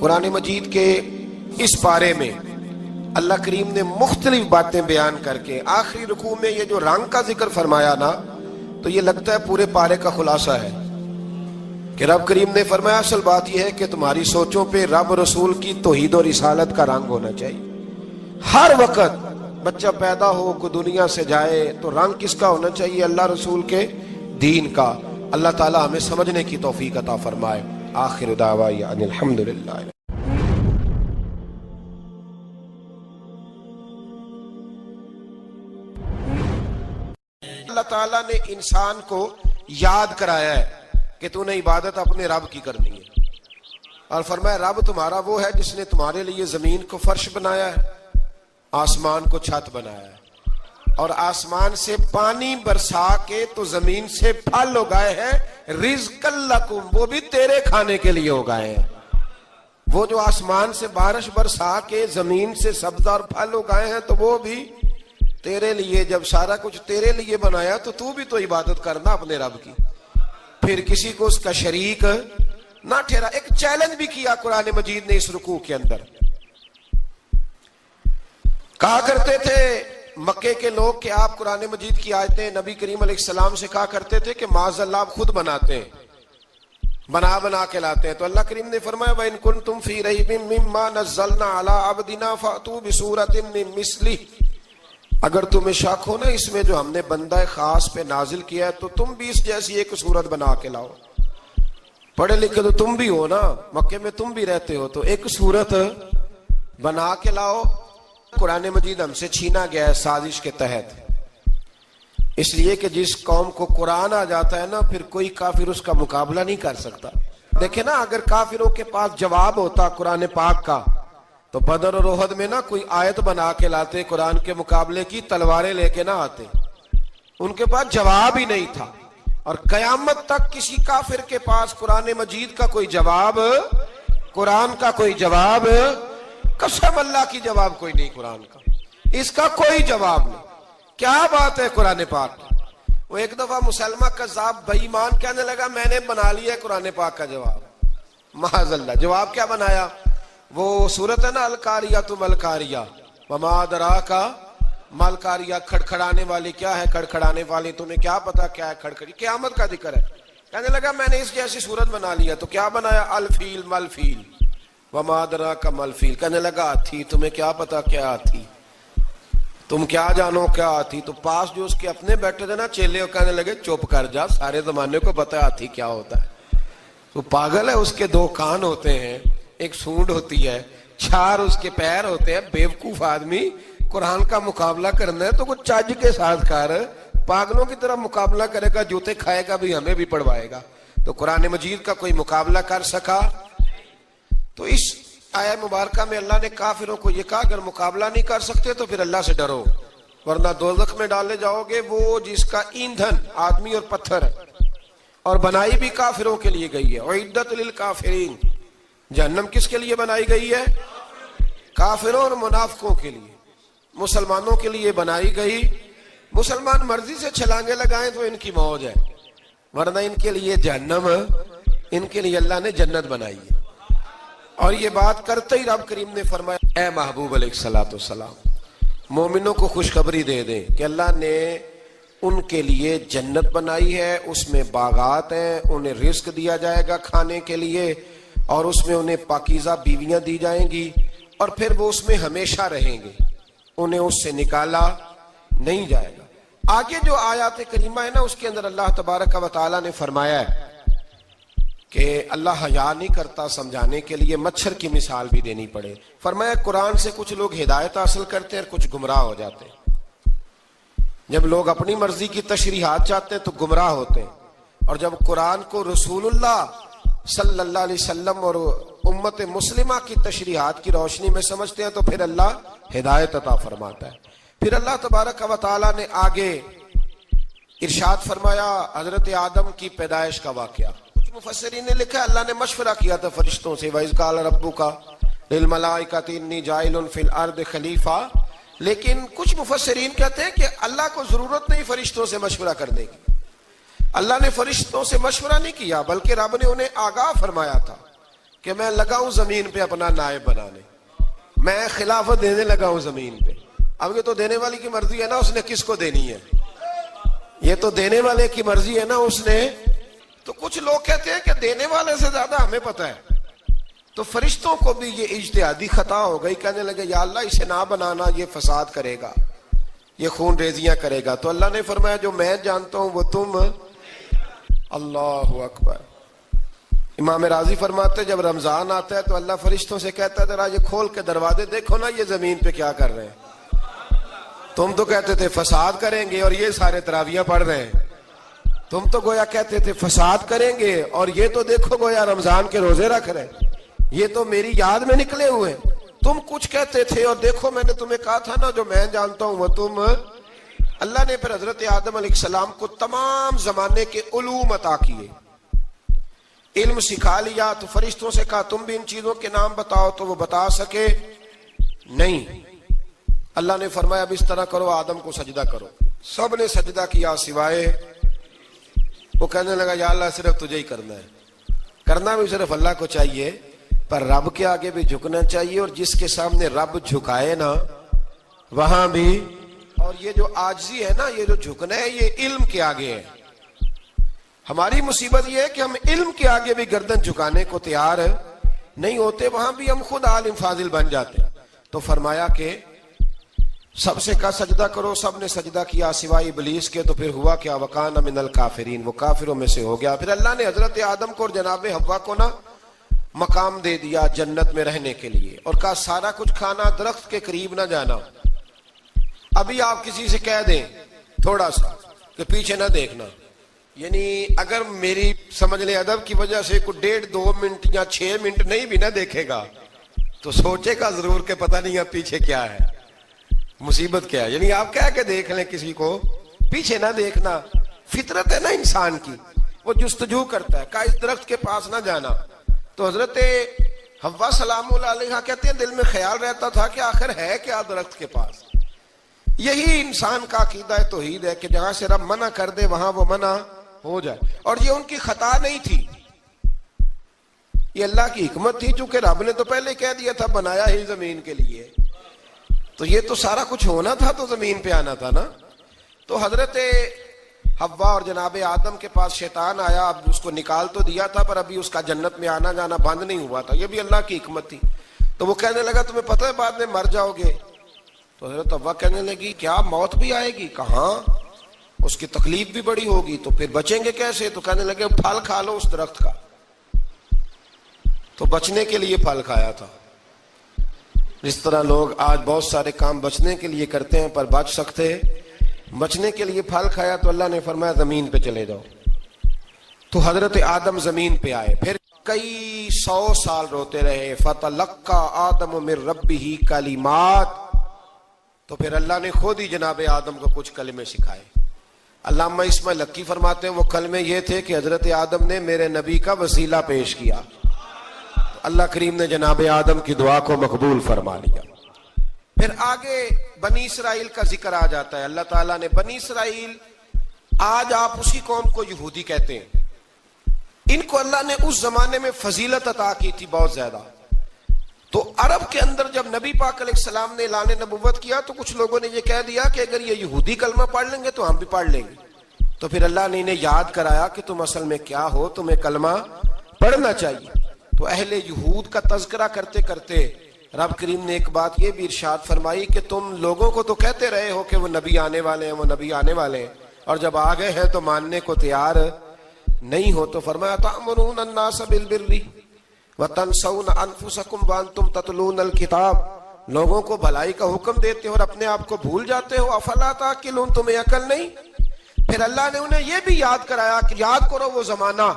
قرآن مجید کے اس پارے میں اللہ کریم نے مختلف باتیں بیان کر کے آخری رکوع میں یہ جو رنگ کا ذکر فرمایا نا، تو یہ لگتا ہے پورے پارے کا خلاصہ ہے کہ رب کریم نے فرمایا اصل بات یہ ہے کہ تمہاری سوچوں پہ رب رسول کی توحید و رسالت کا رنگ ہونا چاہیے۔ ہر وقت بچہ پیدا ہو، کوئی دنیا سے جائے تو رنگ کس کا ہونا چاہیے؟ اللہ رسول کے دین کا۔ اللہ تعالی ہمیں سمجھنے کی توفیق عطا فرمائے۔ آخر دعوانا ان الحمدللہ۔ اللہ تعالیٰ نے انسان کو یاد کرایا ہے کہ تو نے عبادت اپنے رب کی کرنی ہے، اور فرمایا رب تمہارا وہ ہے جس نے تمہارے لیے زمین کو فرش بنایا ہے، آسمان کو چھت بنایا ہے، اور آسمان سے پانی برسا کے تو زمین سے پھل اگائے ہیں، رزق لکم، وہ بھی تیرے کھانے کے لیے اگائے ہیں۔ وہ جو آسمان سے بارش برسا کے زمین سے سبز اور پھل اگائے ہیں تو وہ بھی تیرے لیے۔ جب سارا کچھ تیرے لیے بنایا تو بھی تو عبادت کرنا اپنے رب کی، پھر کسی کو اس کا شریک نہ ٹھہرا۔ ایک چیلنج بھی کیا قرآن مجید نے اس رکوع کے اندر۔ کہا کرتے تھے مکے کے لوگ کہ آپ قرآن مجید کی آیتیں نبی کریم علیہ السلام سے کہا کرتے تھے کہ معاذ اللہ آپ خود بناتے ہیں، بنا کے لاتے ہیں۔ تو اللہ کریم نے فرمایا وَإِن كُنتُمْ فِي رَيْبٍ مِّمَّا نَزَّلْنَا عَلَىٰ عَبْدِنَا فَأْتُوا بِسُورَةٍ مِّن مِّثْلِهِ، اگر تمہیں شک ہو نا اس میں جو ہم نے بندہ خاص پہ نازل کیا ہے تو تم بھی اس جیسی ایک صورت بنا کے لاؤ۔ پڑھے لکھے تو تم بھی ہو نا، مکے میں تم بھی رہتے ہو، تو ایک صورت بنا کے لاؤ۔ قرآن مجید ہم سے چھینا گیا ہے سازش کے تحت، اس لیے کہ جس قوم کو قرآن آ جاتا ہے نا پھر کوئی کافر اس کا مقابلہ نہیں کر سکتا۔ دیکھیں نا اگر کافروں کے پاس جواب ہوتا قرآن پاک کا تو بدر اور احد میں نا کوئی آیت بنا کے لاتے، قرآن کے مقابلے کی تلواریں لے کے نہ آتے، ان کے پاس جواب ہی نہیں تھا۔ اور قیامت تک کسی کافر کے پاس قرآن مجید کا کوئی جواب، قرآن کا کوئی جواب، قسم اللہ کی جواب کوئی نہیں، قرآن کا اس کا کوئی جواب نہیں۔ کیا بات ہے قرآن پاک کی۔ وہ ایک دفعہ مسلمہ کذاب بے ایمان کہنے لگا میں نے بنا لیا ہے قرآن پاک کا جواب، معاذ اللہ۔ جواب کیا بنایا؟ وہ صورت ہے نا القاریۃ ما القاریہ وما ادراک ما القاریہ، کھڑکھڑانے والی کیا ہے، کھڑکھڑانے والی تمہیں کیا پتا کیا ہے کھڑکھڑی، قیامت کا ذکر ہے۔ کہنے لگا میں نے اس جیسی صورت بنا لیا، تو کیا بنایا؟ الفیل ملفیل وما ادراک ما الفیل۔ کہنے لگا ہاتھی، تمہیں کیا پتا کیا ہاتھی، تم کیا جانو کیا ہاتھی۔ تو پاس جو اس کے اپنے بیٹھے تھے نا چیلے، وہ کہنے لگے چپ کر جا، سارے زمانے کو پتا ہے ہاتھی کیا ہوتا ہے۔ تو پاگل ہے، اس کے دو کان ہوتے ہیں، ایک سونڈ ہوتی ہے، چار اس کے پیر ہوتے ہیں۔ بیوقوف آدمی قرآن کا مقابلہ کرنا ہے تو کچھ چج کے ساتھ کر، پاگلوں کی طرح مقابلہ کرے گا، جوتے کھائے گا بھی، ہمیں بھی پڑھوائے گا۔ تو قرآن مجید کا کوئی مقابلہ کر سکا؟ تو اس آیہ مبارکہ میں اللہ نے کافروں کو یہ کہا اگر مقابلہ نہیں کر سکتے تو پھر اللہ سے ڈرو، ورنہ دوزخ میں ڈالے جاؤ گے، وہ جس کا ایندھن آدمی اور پتھر ہے، اور بنائی بھی کافروں کے لیے گئی ہے۔ اعدت للکافرین، جہنم کس کے لیے بنائی گئی ہے؟ کافروں اور منافقوں کے لیے۔ مسلمانوں کے لیے بنائی گئی، مسلمان مرضی سے چھلانگے لگائیں تو ان کی موج ہے، ورنہ ان کے لیے جہنم، ان کے لیے اللہ نے جنت بنائی ہے۔ اور یہ بات کرتے ہی رب کریم نے فرمایا اے محبوب علیہ الصلوۃ والسلام مومنوں کو خوشخبری دے دیں کہ اللہ نے ان کے لیے جنت بنائی ہے، اس میں باغات ہیں، انہیں رزق دیا جائے گا کھانے کے لیے، اور اس میں انہیں پاکیزہ بیویاں دی جائیں گی اور پھر وہ اس میں ہمیشہ رہیں گے، انہیں اس سے نکالا نہیں جائے گا۔ آگے جو آیات کریمہ ہے نا، اس کے اندر اللہ تبارک و تعالیٰ نے فرمایا ہے کہ اللہ حیا نہیں کرتا سمجھانے کے لیے مچھر کی مثال بھی دینی پڑے۔ فرمایا قرآن سے کچھ لوگ ہدایت حاصل کرتے ہیں اور کچھ گمراہ ہو جاتے ہیں۔ جب لوگ اپنی مرضی کی تشریحات چاہتے ہیں تو گمراہ ہوتے ہیں، اور جب قرآن کو رسول اللہ صلی اللہ علیہ وسلم اور امت مسلمہ کی تشریحات کی روشنی میں سمجھتے ہیں تو پھر اللہ ہدایت عطا فرماتا ہے۔ پھر اللہ تبارک و تعالیٰ نے آگے ارشاد فرمایا حضرت آدم کی پیدائش کا واقعہ۔ کچھ مفسرین نے لکھا اللہ نے مشورہ کیا تھا فرشتوں سے، وَإِذْ قَالَ رَبُّكَ لِلْمَلَائِكَةِ إِنِّي جَاعِلٌ فِي الْأَرْضِ خَلِيفَةً، لیکن کچھ مفسرین کہتے ہیں کہ اللہ کو ضرورت نہیں فرشتوں سے مشورہ کرنے کی، اللہ نے فرشتوں سے مشورہ نہیں کیا، بلکہ رب نے انہیں آگاہ فرمایا تھا کہ میں لگا ہوں زمین پہ اپنا نائب بنانے، میں خلافت دینے لگا ہوں زمین پہ۔ اب یہ تو دینے والی کی مرضی ہے نا اس نے کس کو دینی ہے، یہ تو دینے والے کی مرضی ہے نا اس نے۔ تو کچھ لوگ کہتے ہیں کہ دینے والے سے زیادہ ہمیں پتہ ہے، تو فرشتوں کو بھی یہ اجتہادی خطا ہو گئی، کہنے لگے یا اللہ اسے نہ بنانا، یہ فساد کرے گا، یہ خون ریزیاں کرے گا۔ تو اللہ نے فرمایا جو میں جانتا ہوں وہ تم، اللہ اکبر۔ امام راضی فرماتے جب رمضان آتا ہے تو اللہ فرشتوں سے کہتا ہے ذرا یہ کھول کے دروازے دیکھو نا یہ زمین پہ کیا کر رہے ہیں، تم تو کہتے تھے فساد کریں گے اور یہ سارے تراویحیں پڑھ رہے ہیں، تم تو گویا کہتے تھے فساد کریں گے اور یہ تو دیکھو گویا رمضان کے روزے رکھ رہے ہیں، یہ تو میری یاد میں نکلے ہوئے ہیں۔ تم کچھ کہتے تھے اور دیکھو میں نے تمہیں کہا تھا نا جو میں جانتا ہوں وہ تم۔ اللہ نے پھر حضرت آدم علیہ السلام کو تمام زمانے کے علوم عطا کیے، علم سکھا لیا۔ تو فرشتوں سے کہا تم بھی ان چیزوں کے نام بتاؤ، تو وہ بتا سکے نہیں۔ اللہ نے فرمایا اب اس طرح کرو آدم کو سجدہ کرو، سب نے سجدہ کیا سوائے وہ، کہنے لگا یا اللہ صرف تجھے ہی کرنا ہے، کرنا بھی صرف اللہ کو چاہیے، پر رب کے آگے بھی جھکنا چاہیے، اور جس کے سامنے رب جھکائے نا وہاں بھی۔ اور یہ جو عاجزی ہے نا، یہ جو جھکنا ہے، یہ علم کے آگے ہے۔ ہماری مصیبت یہ ہے کہ ہم علم کے آگے بھی گردن جھکانے کو تیار نہیں ہوتے، وہاں بھی ہم خود عالم فاضل بن جاتے۔ تو فرمایا کہ سب سے کہا سجدہ کرو، سب نے سجدہ کیا سوائے ابلیس کے۔ تو پھر ہوا کیا وکان من الکافرین، وہ کافروں میں سے ہو گیا۔ پھر اللہ نے حضرت آدم کو اور جناب حوا کو نا مقام دے دیا جنت میں رہنے کے لیے، اور کہا سارا کچھ کھانا، درخت کے قریب نہ جانا۔ ابھی آپ کسی سے کہہ دیں تھوڑا سا کہ پیچھے نہ دیکھنا، یعنی اگر میری سمجھ لیں ادب کی وجہ سے کوئی 1.5-2 منٹ یا 6 منٹ نہیں بھی نہ دیکھے گا تو سوچے گا ضرور کہ پتہ نہیں اب پیچھے کیا ہے، مصیبت کیا ہے۔ یعنی آپ کہہ کے دیکھ لیں کسی کو، پیچھے نہ دیکھنا، فطرت ہے نا انسان کی، وہ جستجو کرتا ہے، کہا اس درخت کے پاس نہ جانا۔ تو حضرت حوا سلام اللہ علیہ کہتے ہیں دل میں خیال رہتا تھا کہ آخر ہے کیا درخت کے پاس۔ یہی انسان کا عقیدہ توحید ہے کہ جہاں سے رب منع کر دے وہاں وہ منع ہو جائے، اور یہ ان کی خطا نہیں تھی، یہ اللہ کی حکمت تھی، چونکہ رب نے تو پہلے کہہ دیا تھا بنایا ہی زمین کے لیے، تو یہ تو سارا کچھ ہونا تھا تو زمین پہ آنا تھا نا۔ تو حضرت حوا اور جناب آدم کے پاس شیطان آیا، اب اس کو نکال تو دیا تھا پر ابھی اس کا جنت میں آنا جانا بند نہیں ہوا تھا، یہ بھی اللہ کی حکمت تھی۔ تو وہ کہنے لگا تمہیں پتہ ہے بعد میں مر جاؤ گے؟ تو حضرت حوا کہنے لگی کیا موت بھی آئے گی؟ کہاں، اس کی تکلیف بھی بڑی ہوگی، تو پھر بچیں گے کیسے؟ تو کہنے لگے پھل کھا لو اس درخت کا۔ تو بچنے کے لیے پھل کھایا تھا۔ جس طرح لوگ آج بہت سارے کام بچنے کے لیے کرتے ہیں پر بچ سکتے، بچنے کے لیے پھل کھایا تو اللہ نے فرمایا زمین پہ چلے جاؤ۔ تو حضرت آدم زمین پہ آئے، پھر کئی 100 سال روتے رہے۔ فَتَلَقَّى آدَمُ مِن رَبِّهِ کَلِمَاتٍ، تو پھر اللہ نے خود ہی جناب آدم کو کچھ کلمے سکھائے۔ علامہ اسماعیل لکی فرماتے ہیں وہ کلمے یہ تھے کہ حضرت آدم نے میرے نبی کا وسیلہ پیش کیا، اللہ کریم نے جناب آدم کی دعا کو مقبول فرما لیا۔ پھر آگے بنی اسرائیل کا ذکر آ جاتا ہے۔ اللہ تعالیٰ نے بنی اسرائیل، آج آپ اسی قوم کو یہودی کہتے ہیں، ان کو اللہ نے اس زمانے میں فضیلت عطا کی تھی بہت زیادہ۔ تو عرب کے اندر جب نبی پاک علیہ السلام نے اعلان نبوت کیا تو کچھ لوگوں نے یہ کہہ دیا کہ اگر یہ یہودی کلمہ پڑھ لیں گے تو ہم بھی پڑھ لیں گے۔ تو پھر اللہ نے انہیں یاد کرایا کہ تم اصل میں کیا ہو، تمہیں کلمہ پڑھنا چاہیے۔ تو اہل یہود کا تذکرہ کرتے کرتے رب کریم نے ایک بات یہ بھی ارشاد فرمائی کہ تم لوگوں کو تو کہتے رہے ہو کہ وہ نبی آنے والے ہیں، وہ نبی آنے والے ہیں، اور جب آ گئے ہیں تو ماننے کو تیار نہیں ہو. تو فرمایا تأمرون الناس بالبر وتنسون انفسکم وانتم تتلون الکتاب، لوگوں کو بھلائی کا حکم دیتے ہو اور اپنے آپ کو بھول جاتے ہو. افلا تعقلون، تمہیں عقل نہیں؟ پھر اللہ نے انہیں یہ بھی یاد کرایا کہ یاد کرو وہ زمانہ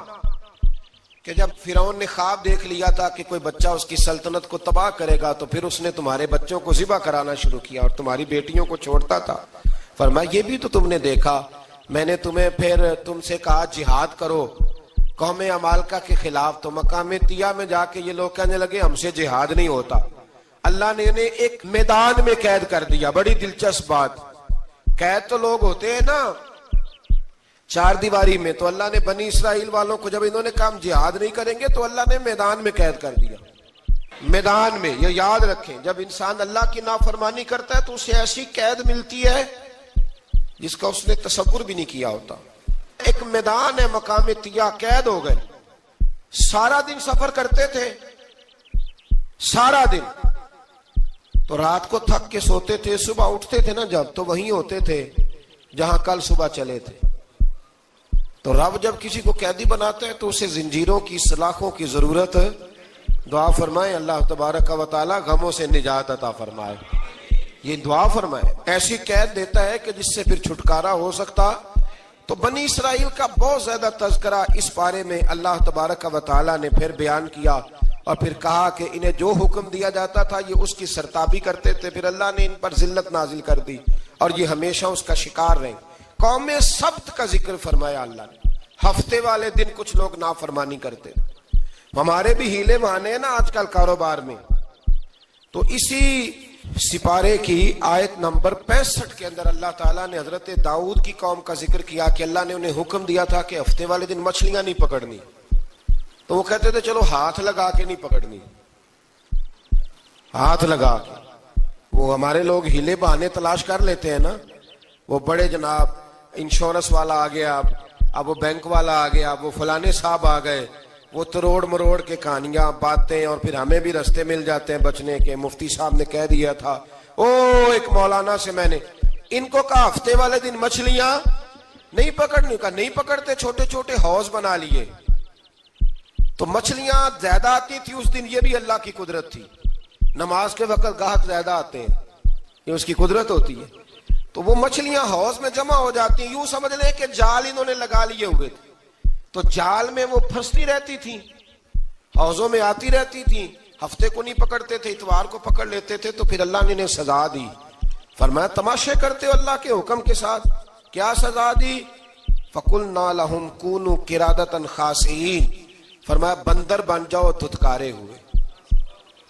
کہ جب فرعون نے خواب دیکھ لیا تھا کہ کوئی بچہ اس کی سلطنت کو تباہ کرے گا، تو پھر اس نے تمہارے بچوں کو ذبح کرانا شروع کیا اور تمہاری بیٹیوں کو چھوڑتا تھا. فرمایا یہ بھی تو تم نے دیکھا، میں نے تمہیں پھر تم سے کہا جہاد کرو قوم عمالقہ کے خلاف، تو مقام طیہ میں جا کے یہ لوگ کہنے لگے ہم سے جہاد نہیں ہوتا. اللہ نے انہیں ایک میدان میں قید کر دیا. بڑی دلچسپ بات، قید تو لوگ ہوتے ہیں نا چار دیواری میں، تو اللہ نے بنی اسرائیل والوں کو جب انہوں نے کہا ہم جہاد نہیں کریں گے تو اللہ نے میدان میں قید کر دیا. میدان میں، یہ یاد رکھیں، جب انسان اللہ کی نافرمانی کرتا ہے تو اسے ایسی قید ملتی ہے جس کا اس نے تصور بھی نہیں کیا ہوتا. ایک میدان ہے مقام طیہ، قید ہو گئے. سارا دن سفر کرتے تھے، سارا دن، تو رات کو تھک کے سوتے تھے، صبح اٹھتے تھے نا جب، تو وہیں ہوتے تھے جہاں کل صبح چلے تھے. تو رب جب کسی کو قیدی بناتا ہے تو اسے زنجیروں کی سلاخوں کی ضرورت ہے. دعا فرمائے اللہ تبارک و تعالی غموں سے نجات عطا فرمائے. یہ دعا فرمائے، ایسی قید دیتا ہے کہ جس سے پھر چھٹکارا ہو سکتا. تو بنی اسرائیل کا بہت زیادہ تذکرہ اس پارے میں اللہ تبارک و تعالی نے پھر بیان کیا، اور پھر کہا کہ انہیں جو حکم دیا جاتا تھا یہ اس کی سرتابی کرتے تھے. پھر اللہ نے ان پر ذلت نازل کر دی اور یہ ہمیشہ اس کا شکار رہے. قوم سبت کا ذکر فرمایا اللہ نے. ہفتے والے دن کچھ لوگ نافرمانی کرتے. ہمارے بھی ہیلے بہانے ہیں نا آج کل کاروبار میں. تو اسی سپارے کی آیت نمبر 65 کے اندر اللہ تعالیٰ نے حضرت داؤد کی قوم کا ذکر کیا کہ اللہ نے انہیں حکم دیا تھا کہ ہفتے والے دن مچھلیاں نہیں پکڑنی. تو وہ کہتے تھے چلو ہاتھ لگا کے نہیں پکڑنی، ہاتھ لگا کے. وہ ہمارے لوگ ہیلے بہانے تلاش کر لیتے ہیں نا. وہ بڑے جناب انشورنس والا آ گیا، اب وہ بینک والا آ گیا، وہ فلانے صاحب آ گئے، وہ تروڑ مروڑ کے کہانیاں باتیں، اور پھر ہمیں بھی رستے مل جاتے ہیں بچنے کے. مفتی صاحب نے کہہ دیا تھا، ایک مولانا سے میں نے ان کو کہا ہفتے والے دن مچھلیاں نہیں پکڑنی. کہا نہیں پکڑتے، چھوٹے چھوٹے حوض بنا لیے. تو مچھلیاں زیادہ آتی تھی اس دن، یہ بھی اللہ کی قدرت تھی. نماز کے وقت گاہک زیادہ آتے ہیں، یہ اس کی قدرت ہوتی ہے. تو وہ مچھلیاں حوض میں جمع ہو جاتی ہیں. یوں سمجھ لیں کہ جال انہوں نے لگا لیے ہوئے تھے، تو جال میں وہ پھنستی رہتی تھی، حوضوں میں آتی رہتی تھی. ہفتے کو نہیں پکڑتے تھے، اتوار کو پکڑ لیتے تھے. تو پھر اللہ نے انہیں سزا دی. فرمایا تماشے کرتے ہو اللہ کے حکم کے ساتھ. کیا سزا دی؟ فَقُلْنَا لَهُمْ كُونُوا قِرَادَةً خَاسِئِينَ. فرمایا بندر بن جاؤ دھتکارے ہوئے.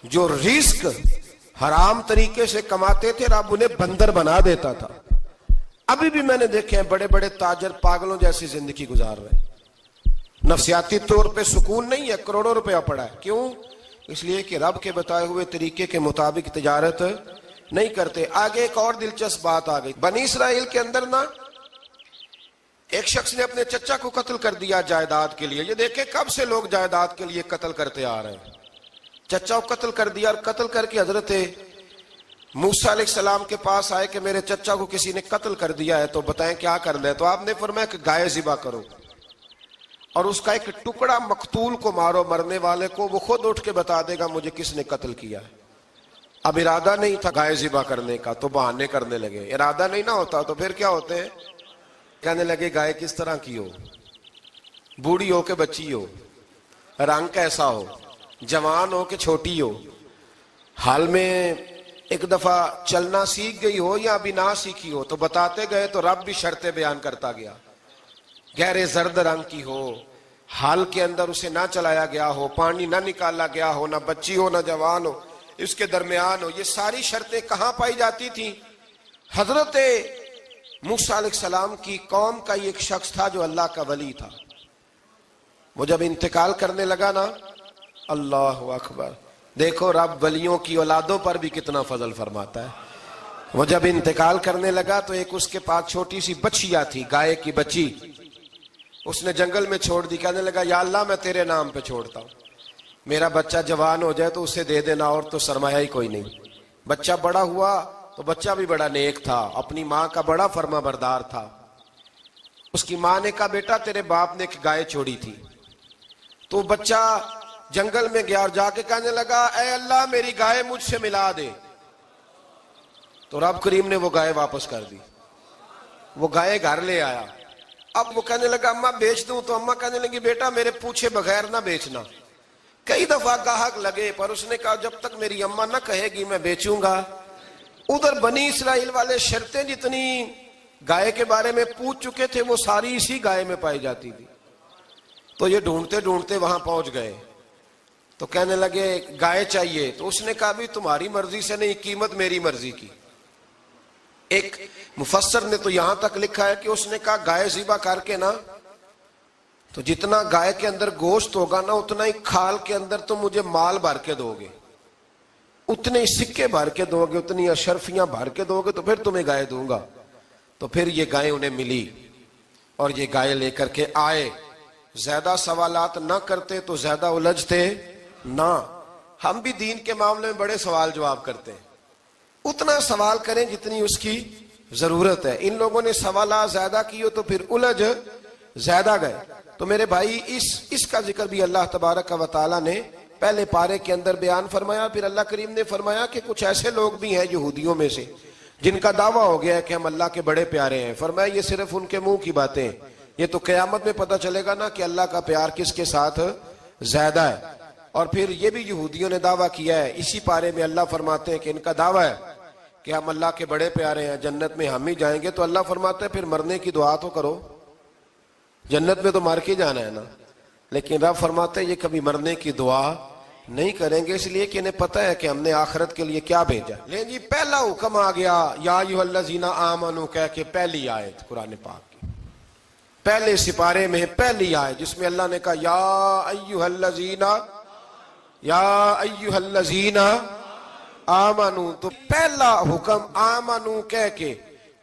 جو رزق حرام طریقے سے کماتے تھے رب انہیں بندر بنا دیتا تھا. ابھی بھی میں نے دیکھے ہیں بڑے بڑے تاجر پاگلوں جیسی زندگی گزار رہے ہیں. نفسیاتی طور پہ سکون نہیں ہے، کروڑوں روپیہ پڑا ہے. کیوں؟ اس لیے کہ رب کے بتائے ہوئے طریقے کے مطابق تجارت نہیں کرتے. آگے ایک اور دلچسپ بات آ گئی. بنی اسرائیل کے اندر نا ایک شخص نے اپنے چچا کو قتل کر دیا جائیداد کے لیے. یہ دیکھیں کب سے لوگ جائیداد کے لیے قتل کرتے آ رہے ہیں. چچا کو قتل کر دیا، اور قتل کر کے حضرت موسیٰ علیہ السلام کے پاس آئے کہ میرے چچا کو کسی نے قتل کر دیا ہے، تو بتائیں کیا کرنا ہے. تو آپ نے فرمایا کہ گائے ذبح کرو اور اس کا ایک ٹکڑا مقتول کو مارو، مرنے والے کو. وہ خود اٹھ کے بتا دے گا مجھے کس نے قتل کیا ہے. اب ارادہ نہیں تھا گائے ذبح کرنے کا تو بہانے کرنے لگے. ارادہ نہیں نہ ہوتا تو پھر کیا ہوتے ہیں؟ کہنے لگے گائے کس طرح کی ہو، بوڑھی ہو کہ بچی ہو، رنگ کیسا ہو، جوان ہو کہ چھوٹی ہو، حال میں ایک دفعہ چلنا سیکھ گئی ہو یا ابھی نہ سیکھی ہو. تو بتاتے گئے تو رب بھی شرطیں بیان کرتا گیا. گہرے زرد رنگ کی ہو، حال کے اندر اسے نہ چلایا گیا ہو، پانی نہ نکالا گیا ہو، نہ بچی ہو نہ جوان ہو، اس کے درمیان ہو. یہ ساری شرطیں کہاں پائی جاتی تھیں؟ حضرت موسیٰ علیہ السلام کی قوم کا ایک شخص تھا جو اللہ کا ولی تھا. وہ جب انتقال کرنے لگا نا، اللہ اکبر، دیکھو رب ولیوں کی اولادوں پر بھی کتنا فضل فرماتا ہے. وہ جب انتقال کرنے لگا تو ایک اس کے پاس چھوٹی سی بچیا تھی، گائے کی بچی. اس نے جنگل میں چھوڑ دی. کہنے لگا یا اللہ میں تیرے نام پہ چھوڑتا ہوں. میرا بچہ جوان ہو جائے تو اسے دے دینا، اور تو سرمایہ ہی کوئی نہیں۔ بچہ بڑا ہوا تو بچہ بھی بڑا نیک تھا، اپنی ماں کا بڑا فرما بردار تھا۔ اس کی ماں نے کہا بیٹا تیرے باپ نے ایک گائے چھوڑی تھی، تو بچہ جنگل میں گیا اور جا کے کہنے لگا اے اللہ میری گائے مجھ سے ملا دے، تو رب کریم نے وہ گائے واپس کر دی۔ وہ گائے گھر لے آیا، اب وہ کہنے لگا اماں بیچ دوں، تو اماں کہنے لگی بیٹا میرے پوچھے بغیر نہ بیچنا۔ کئی دفعہ گاہک لگے پر اس نے کہا جب تک میری اماں نہ کہے گی میں بیچوں گا۔ ادھر بنی اسرائیل والے شرطیں جتنی گائے کے بارے میں پوچھ چکے تھے وہ ساری اسی گائے میں پائی جاتی تھی، تو یہ ڈھونڈتے ڈھونڈتے وہاں پہنچ گئے، تو کہنے لگے گائے چاہیے، تو اس نے کہا بھی تمہاری مرضی سے نہیں، قیمت میری مرضی کی۔ ایک مفسر نے تو یہاں تک لکھا ہے کہ اس نے کہا گائے ذبح کر کے نا، تو جتنا گائے کے اندر گوشت ہوگا نا اتنا ہی کھال کے اندر تو مجھے مال بھر کے دو گے، اتنے ہی سکے بھر کے دو گے، اتنی اشرفیاں بھر کے دو گے تو پھر تمہیں گائے دوں گا۔ تو پھر یہ گائے انہیں ملی اور یہ گائے لے کر کے آئے۔ زیادہ سوالات نہ کرتے تو زیادہ الجھتے نہ۔ ہم بھی دین کے معاملے میں بڑے سوال جواب کرتے ہیں، اتنا سوال کریں جتنی اس کی ضرورت ہے۔ ان لوگوں نے سوالات زیادہ کیے تو پھر الجھ زیادہ گئے۔ تو میرے بھائی اس کا ذکر بھی اللہ تبارک و تعالیٰ نے پہلے پارے کے اندر بیان فرمایا۔ پھر اللہ کریم نے فرمایا کہ کچھ ایسے لوگ بھی ہیں یہودیوں میں سے جن کا دعویٰ ہو گیا ہے کہ ہم اللہ کے بڑے پیارے ہیں۔ فرمایا یہ صرف ان کے منہ کی باتیں ہیں، یہ تو قیامت میں پتہ چلے گا نا کہ اللہ کا پیار کس کے ساتھ زیادہ ہے۔ اور پھر یہ بھی یہودیوں نے دعویٰ کیا ہے، اسی پارے میں اللہ فرماتے ہیں کہ ان کا دعویٰ ہے کہ ہم اللہ کے بڑے پیارے ہیں، جنت میں ہم ہی جائیں گے۔ تو اللہ فرماتا ہے پھر مرنے کی دعا تو کرو، جنت میں تو مر کے جانا ہے نا۔ لیکن رب فرماتے ہیں یہ کبھی مرنے کی دعا نہیں کریں گے، اس لیے کہ انہیں پتہ ہے کہ ہم نے آخرت کے لیے کیا بھیجا۔ لیکن جی پہلا حکم آ گیا یا ایھا الذین آمنوا کہہ کے، پہلی آیت قرآن پاک کی پہلے سپارے میں پہلی آیت جس میں اللہ نے کہا یا ایھا الذین آمنوا، تو پہلا حکم آمنوا کہہ کے۔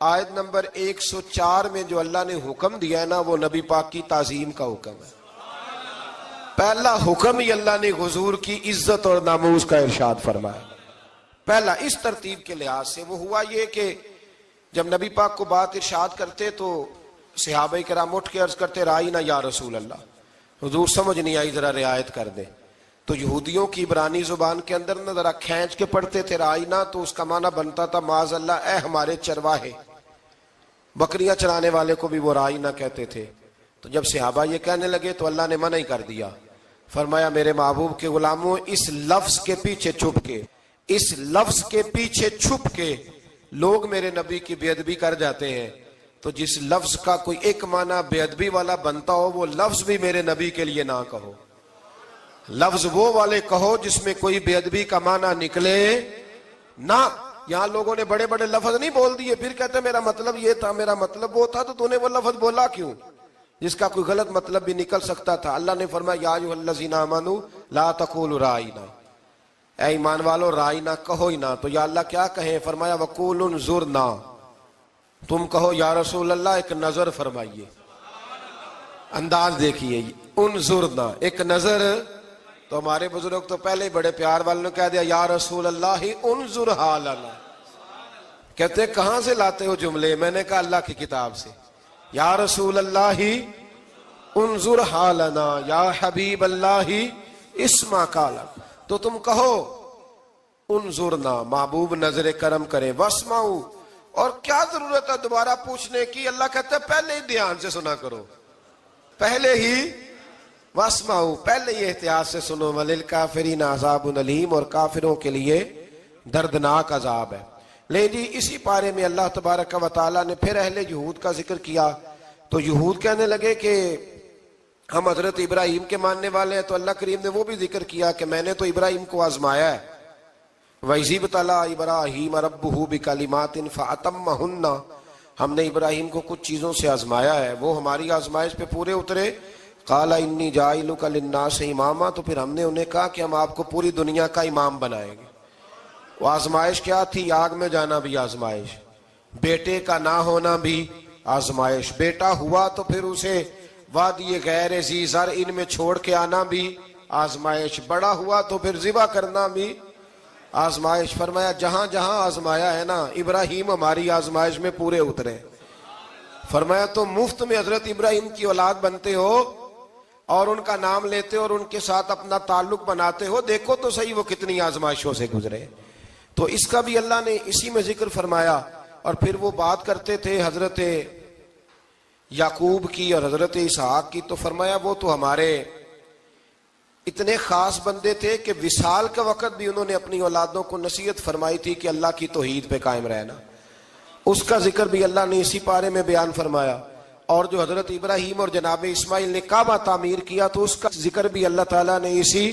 آیت نمبر 104 میں جو اللہ نے حکم دیا ہے نا وہ نبی پاک کی تعظیم کا حکم ہے۔ پہلا حکم ہی اللہ نے حضور کی عزت اور ناموس کا ارشاد فرمایا۔ پہلا اس ترتیب کے لحاظ سے وہ ہوا یہ کہ جب نبی پاک کو بات ارشاد کرتے تو صحابہ کرام اٹھ کے عرض کرتے رائینا یا رسول اللہ، حضور سمجھ نہیں آئی ذرا رعایت کر دیں۔ تو یہودیوں کی عبرانی زبان کے اندر نہ ذرا کھینچ کے پڑھتے تھے رائینا، تو اس کا معنی بنتا تھا معاذ اللہ اے ہمارے چرواہے، بکریاں چرانے والے کو بھی وہ رائینا کہتے تھے۔ تو جب صحابہ یہ کہنے لگے تو اللہ نے منع ہی کر دیا، فرمایا میرے محبوب کے غلاموں اس لفظ کے پیچھے چھپ کے، اس لفظ کے پیچھے چھپ کے لوگ میرے نبی کی بے ادبی کر جاتے ہیں، تو جس لفظ کا کوئی ایک معنی بے ادبی والا بنتا ہو وہ لفظ بھی میرے نبی کے لیے نہ کہو، لفظ وہ والے کہو جس میں کوئی بے ادبی کا معنی نکلے نہ۔ یہاں لوگوں نے بڑے بڑے لفظ نہیں بول دیے پھر کہتے میرا مطلب یہ تھا میرا مطلب وہ تھا، تو تو نے وہ لفظ بولا کیوں جس کا کوئی غلط مطلب بھی نکل سکتا تھا۔ اللہ نے فرمایا یا ایھا الذین آمنوا لا تقولوا رائینا، اے ایمان والو رائینا کہو ہی نہ۔ تو یا اللہ کیا کہیں؟ فرمایا وقولوا انظرنا، تم کہو یا رسول اللہ ایک نظر فرمائیے، انداز دیکھیے، انظرنا ایک نظر۔ تو ہمارے بزرگ تو پہلے ہی بڑے پیار والوں نے کہہ دیا یا رسول اللہ انظر حالنا، کہتے کہاں سے لاتے ہو جملے؟ میں نے کہا اللہ کی کتاب سے، یا رسول اللہ انظر حالنا یا حبیب اللہ اسمع قالا، تو تم کہو انظرنا محبوب نظر کرم کرے، واسمعوا، اور کیا ضرورت ہے دوبارہ پوچھنے کی؟ اللہ کہتا ہے پہلے ہی دھیان سے سنا کرو، پہلے ہی واسمعوا، پہلے ہی احتیاط سے سنو، وللکافرین عذاب علیم، اور کافروں کے لیے دردناک عذاب ہے۔ لے جی اسی پارے میں اللہ تبارک و تعالیٰ نے پھر اہل یہود کا ذکر کیا۔ تو یہود کہنے لگے کہ ہم حضرت ابراہیم کے ماننے والے ہیں، تو اللہ کریم نے وہ بھی ذکر کیا کہ میں نے تو ابراہیم کو آزمایا ہے، وَإِذِ ابْتَلَىٰ إِبْرَاهِيمَ رَبُّهُ بِكَلِمَاتٍ فَأَتَمَّهُنَّ، ہم نے ابراہیم کو کچھ چیزوں سے آزمایا ہے، وہ ہماری آزمائش پہ پورے اترے۔ قَالَ إِنِّي جَاعِلُكَ لِلنَّاسِ إِمَامًا، تو پھر ہم نے انہیں کہا کہ ہم آپ کو پوری دنیا کا امام بنائیں گے۔ وہ آزمائش کیا تھی؟ آگ میں جانا بھی آزمائش، بیٹے کا نہ ہونا بھی آزمائش، بیٹا ہوا تو پھر اسے وادی غیر ذی زرع ان میں چھوڑ کے آنا بھی آزمائش، بڑا ہوا تو پھر ذبح کرنا بھی آزمائش۔ فرمایا جہاں جہاں آزمایا ہے نا، ابراہیم ہماری آزمائش میں پورے اترے۔ فرمایا تم مفت میں حضرت ابراہیم کی اولاد بنتے ہو اور ان کا نام لیتے ہو اور ان کے ساتھ اپنا تعلق بناتے ہو، دیکھو تو صحیح وہ کتنی آزمائشوں سے گزرے۔ تو اس کا بھی اللہ نے اسی میں ذکر فرمایا۔ اور پھر وہ بات کرتے تھے حضرت یعقوب کی اور حضرت اسحاق کی، تو فرمایا وہ تو ہمارے اتنے خاص بندے تھے کہ وصال کا وقت بھی انہوں نے اپنی اولادوں کو نصیحت فرمائی تھی کہ اللہ کی توحید پہ قائم رہنا۔ اس کا ذکر بھی اللہ نے اسی پارے میں بیان فرمایا۔ اور جو حضرت ابراہیم اور جناب اسماعیل نے کعبہ تعمیر کیا تو اس کا ذکر بھی اللہ تعالیٰ نے اسی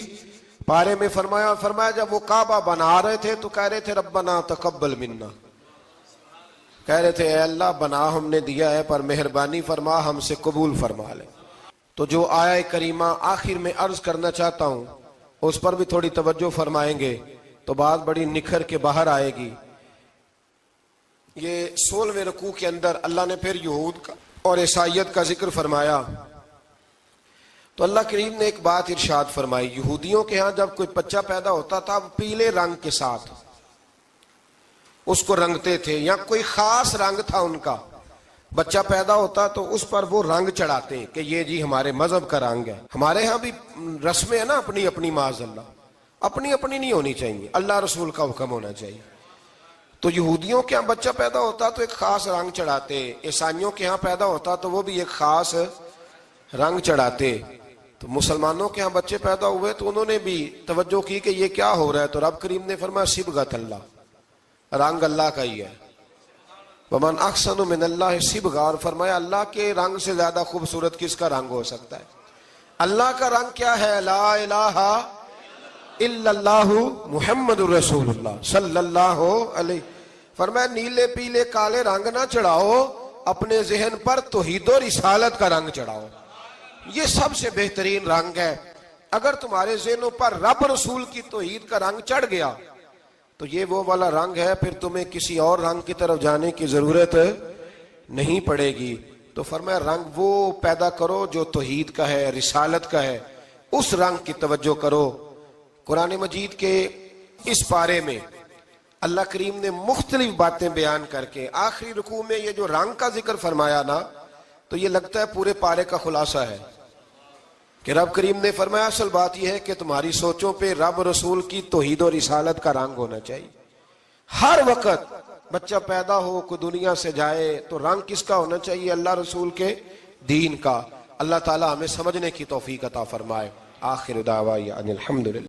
پارے میں فرمایا۔ فرمایا جب وہ کعبہ بنا رہے تھے تو کہہ رہے تھے ربنا تقبل منا، کہہ رہے تھے اے اللہ بنا ہم نے دیا ہے پر مہربانی فرما ہم سے قبول فرما لے۔ تو جو آیہ کریمہ آخر میں عرض کرنا چاہتا ہوں اس پر بھی تھوڑی توجہ فرمائیں گے تو بات بڑی نکھر کے باہر آئے گی۔ یہ 16ویں رکوع کے اندر اللہ نے پھر یہود کا اور عیسائیت کا ذکر فرمایا تو اللہ کریم نے ایک بات ارشاد فرمائی۔ یہودیوں کے ہاں جب کوئی بچہ پیدا ہوتا تھا وہ پیلے رنگ کے ساتھ اس کو رنگتے تھے، یا کوئی خاص رنگ تھا ان کا، بچہ پیدا ہوتا تو اس پر وہ رنگ چڑھاتے کہ یہ جی ہمارے مذہب کا رنگ ہے۔ ہمارے ہاں بھی رسمیں ہیں نا اپنی اپنی، معاذ اللہ اپنی اپنی نہیں ہونی چاہیے، اللہ رسول کا حکم ہونا چاہیے۔ تو یہودیوں کے ہاں بچہ پیدا ہوتا تو ایک خاص رنگ چڑھاتے، عیسائیوں کے ہاں پیدا ہوتا تو وہ بھی ایک خاص رنگ چڑھاتے۔ تو مسلمانوں کے ہاں بچے پیدا ہوئے تو انہوں نے بھی توجہ کی کہ یہ کیا ہو رہا ہے، تو رب کریم نے فرمایا صبغۃ اللہ، رنگ اللہ کا ہی ہے۔ ومن احسن من اللہ صبغہ، اور فرمایا اللہ کے رنگ سے زیادہ خوبصورت کس کا رنگ ہو سکتا ہے؟ اللہ کا رنگ کیا ہے؟ لا الہ الا اللہ محمد الرسول اللہ صلی اللہ علیہ۔ فرمایا نیلے پیلے کالے رنگ نہ چڑھاؤ، اپنے ذہن پر توحید و رسالت کا رنگ چڑھاؤ، یہ سب سے بہترین رنگ ہے۔ اگر تمہارے ذہنوں پر رب رسول کی توحید کا رنگ چڑھ گیا تو یہ وہ والا رنگ ہے، پھر تمہیں کسی اور رنگ کی طرف جانے کی ضرورت نہیں پڑے گی۔ تو فرمایا رنگ وہ پیدا کرو جو توحید کا ہے، رسالت کا ہے، اس رنگ کی توجہ کرو۔ قرآن مجید کے اس پارے میں اللہ کریم نے مختلف باتیں بیان کر کے آخری رکوع میں یہ جو رنگ کا ذکر فرمایا نا، تو یہ لگتا ہے پورے پارے کا خلاصہ ہے کہ رب کریم نے فرمایا اصل بات یہ ہے کہ تمہاری سوچوں پہ رب رسول کی توحید و رسالت کا رنگ ہونا چاہیے۔ ہر وقت بچہ پیدا ہو، کوئی دنیا سے جائے تو رنگ کس کا ہونا چاہیے؟ اللہ رسول کے دین کا۔ اللہ تعالی ہمیں سمجھنے کی توفیق عطا فرمائے۔ آخر دعوانا ان الحمدللہ۔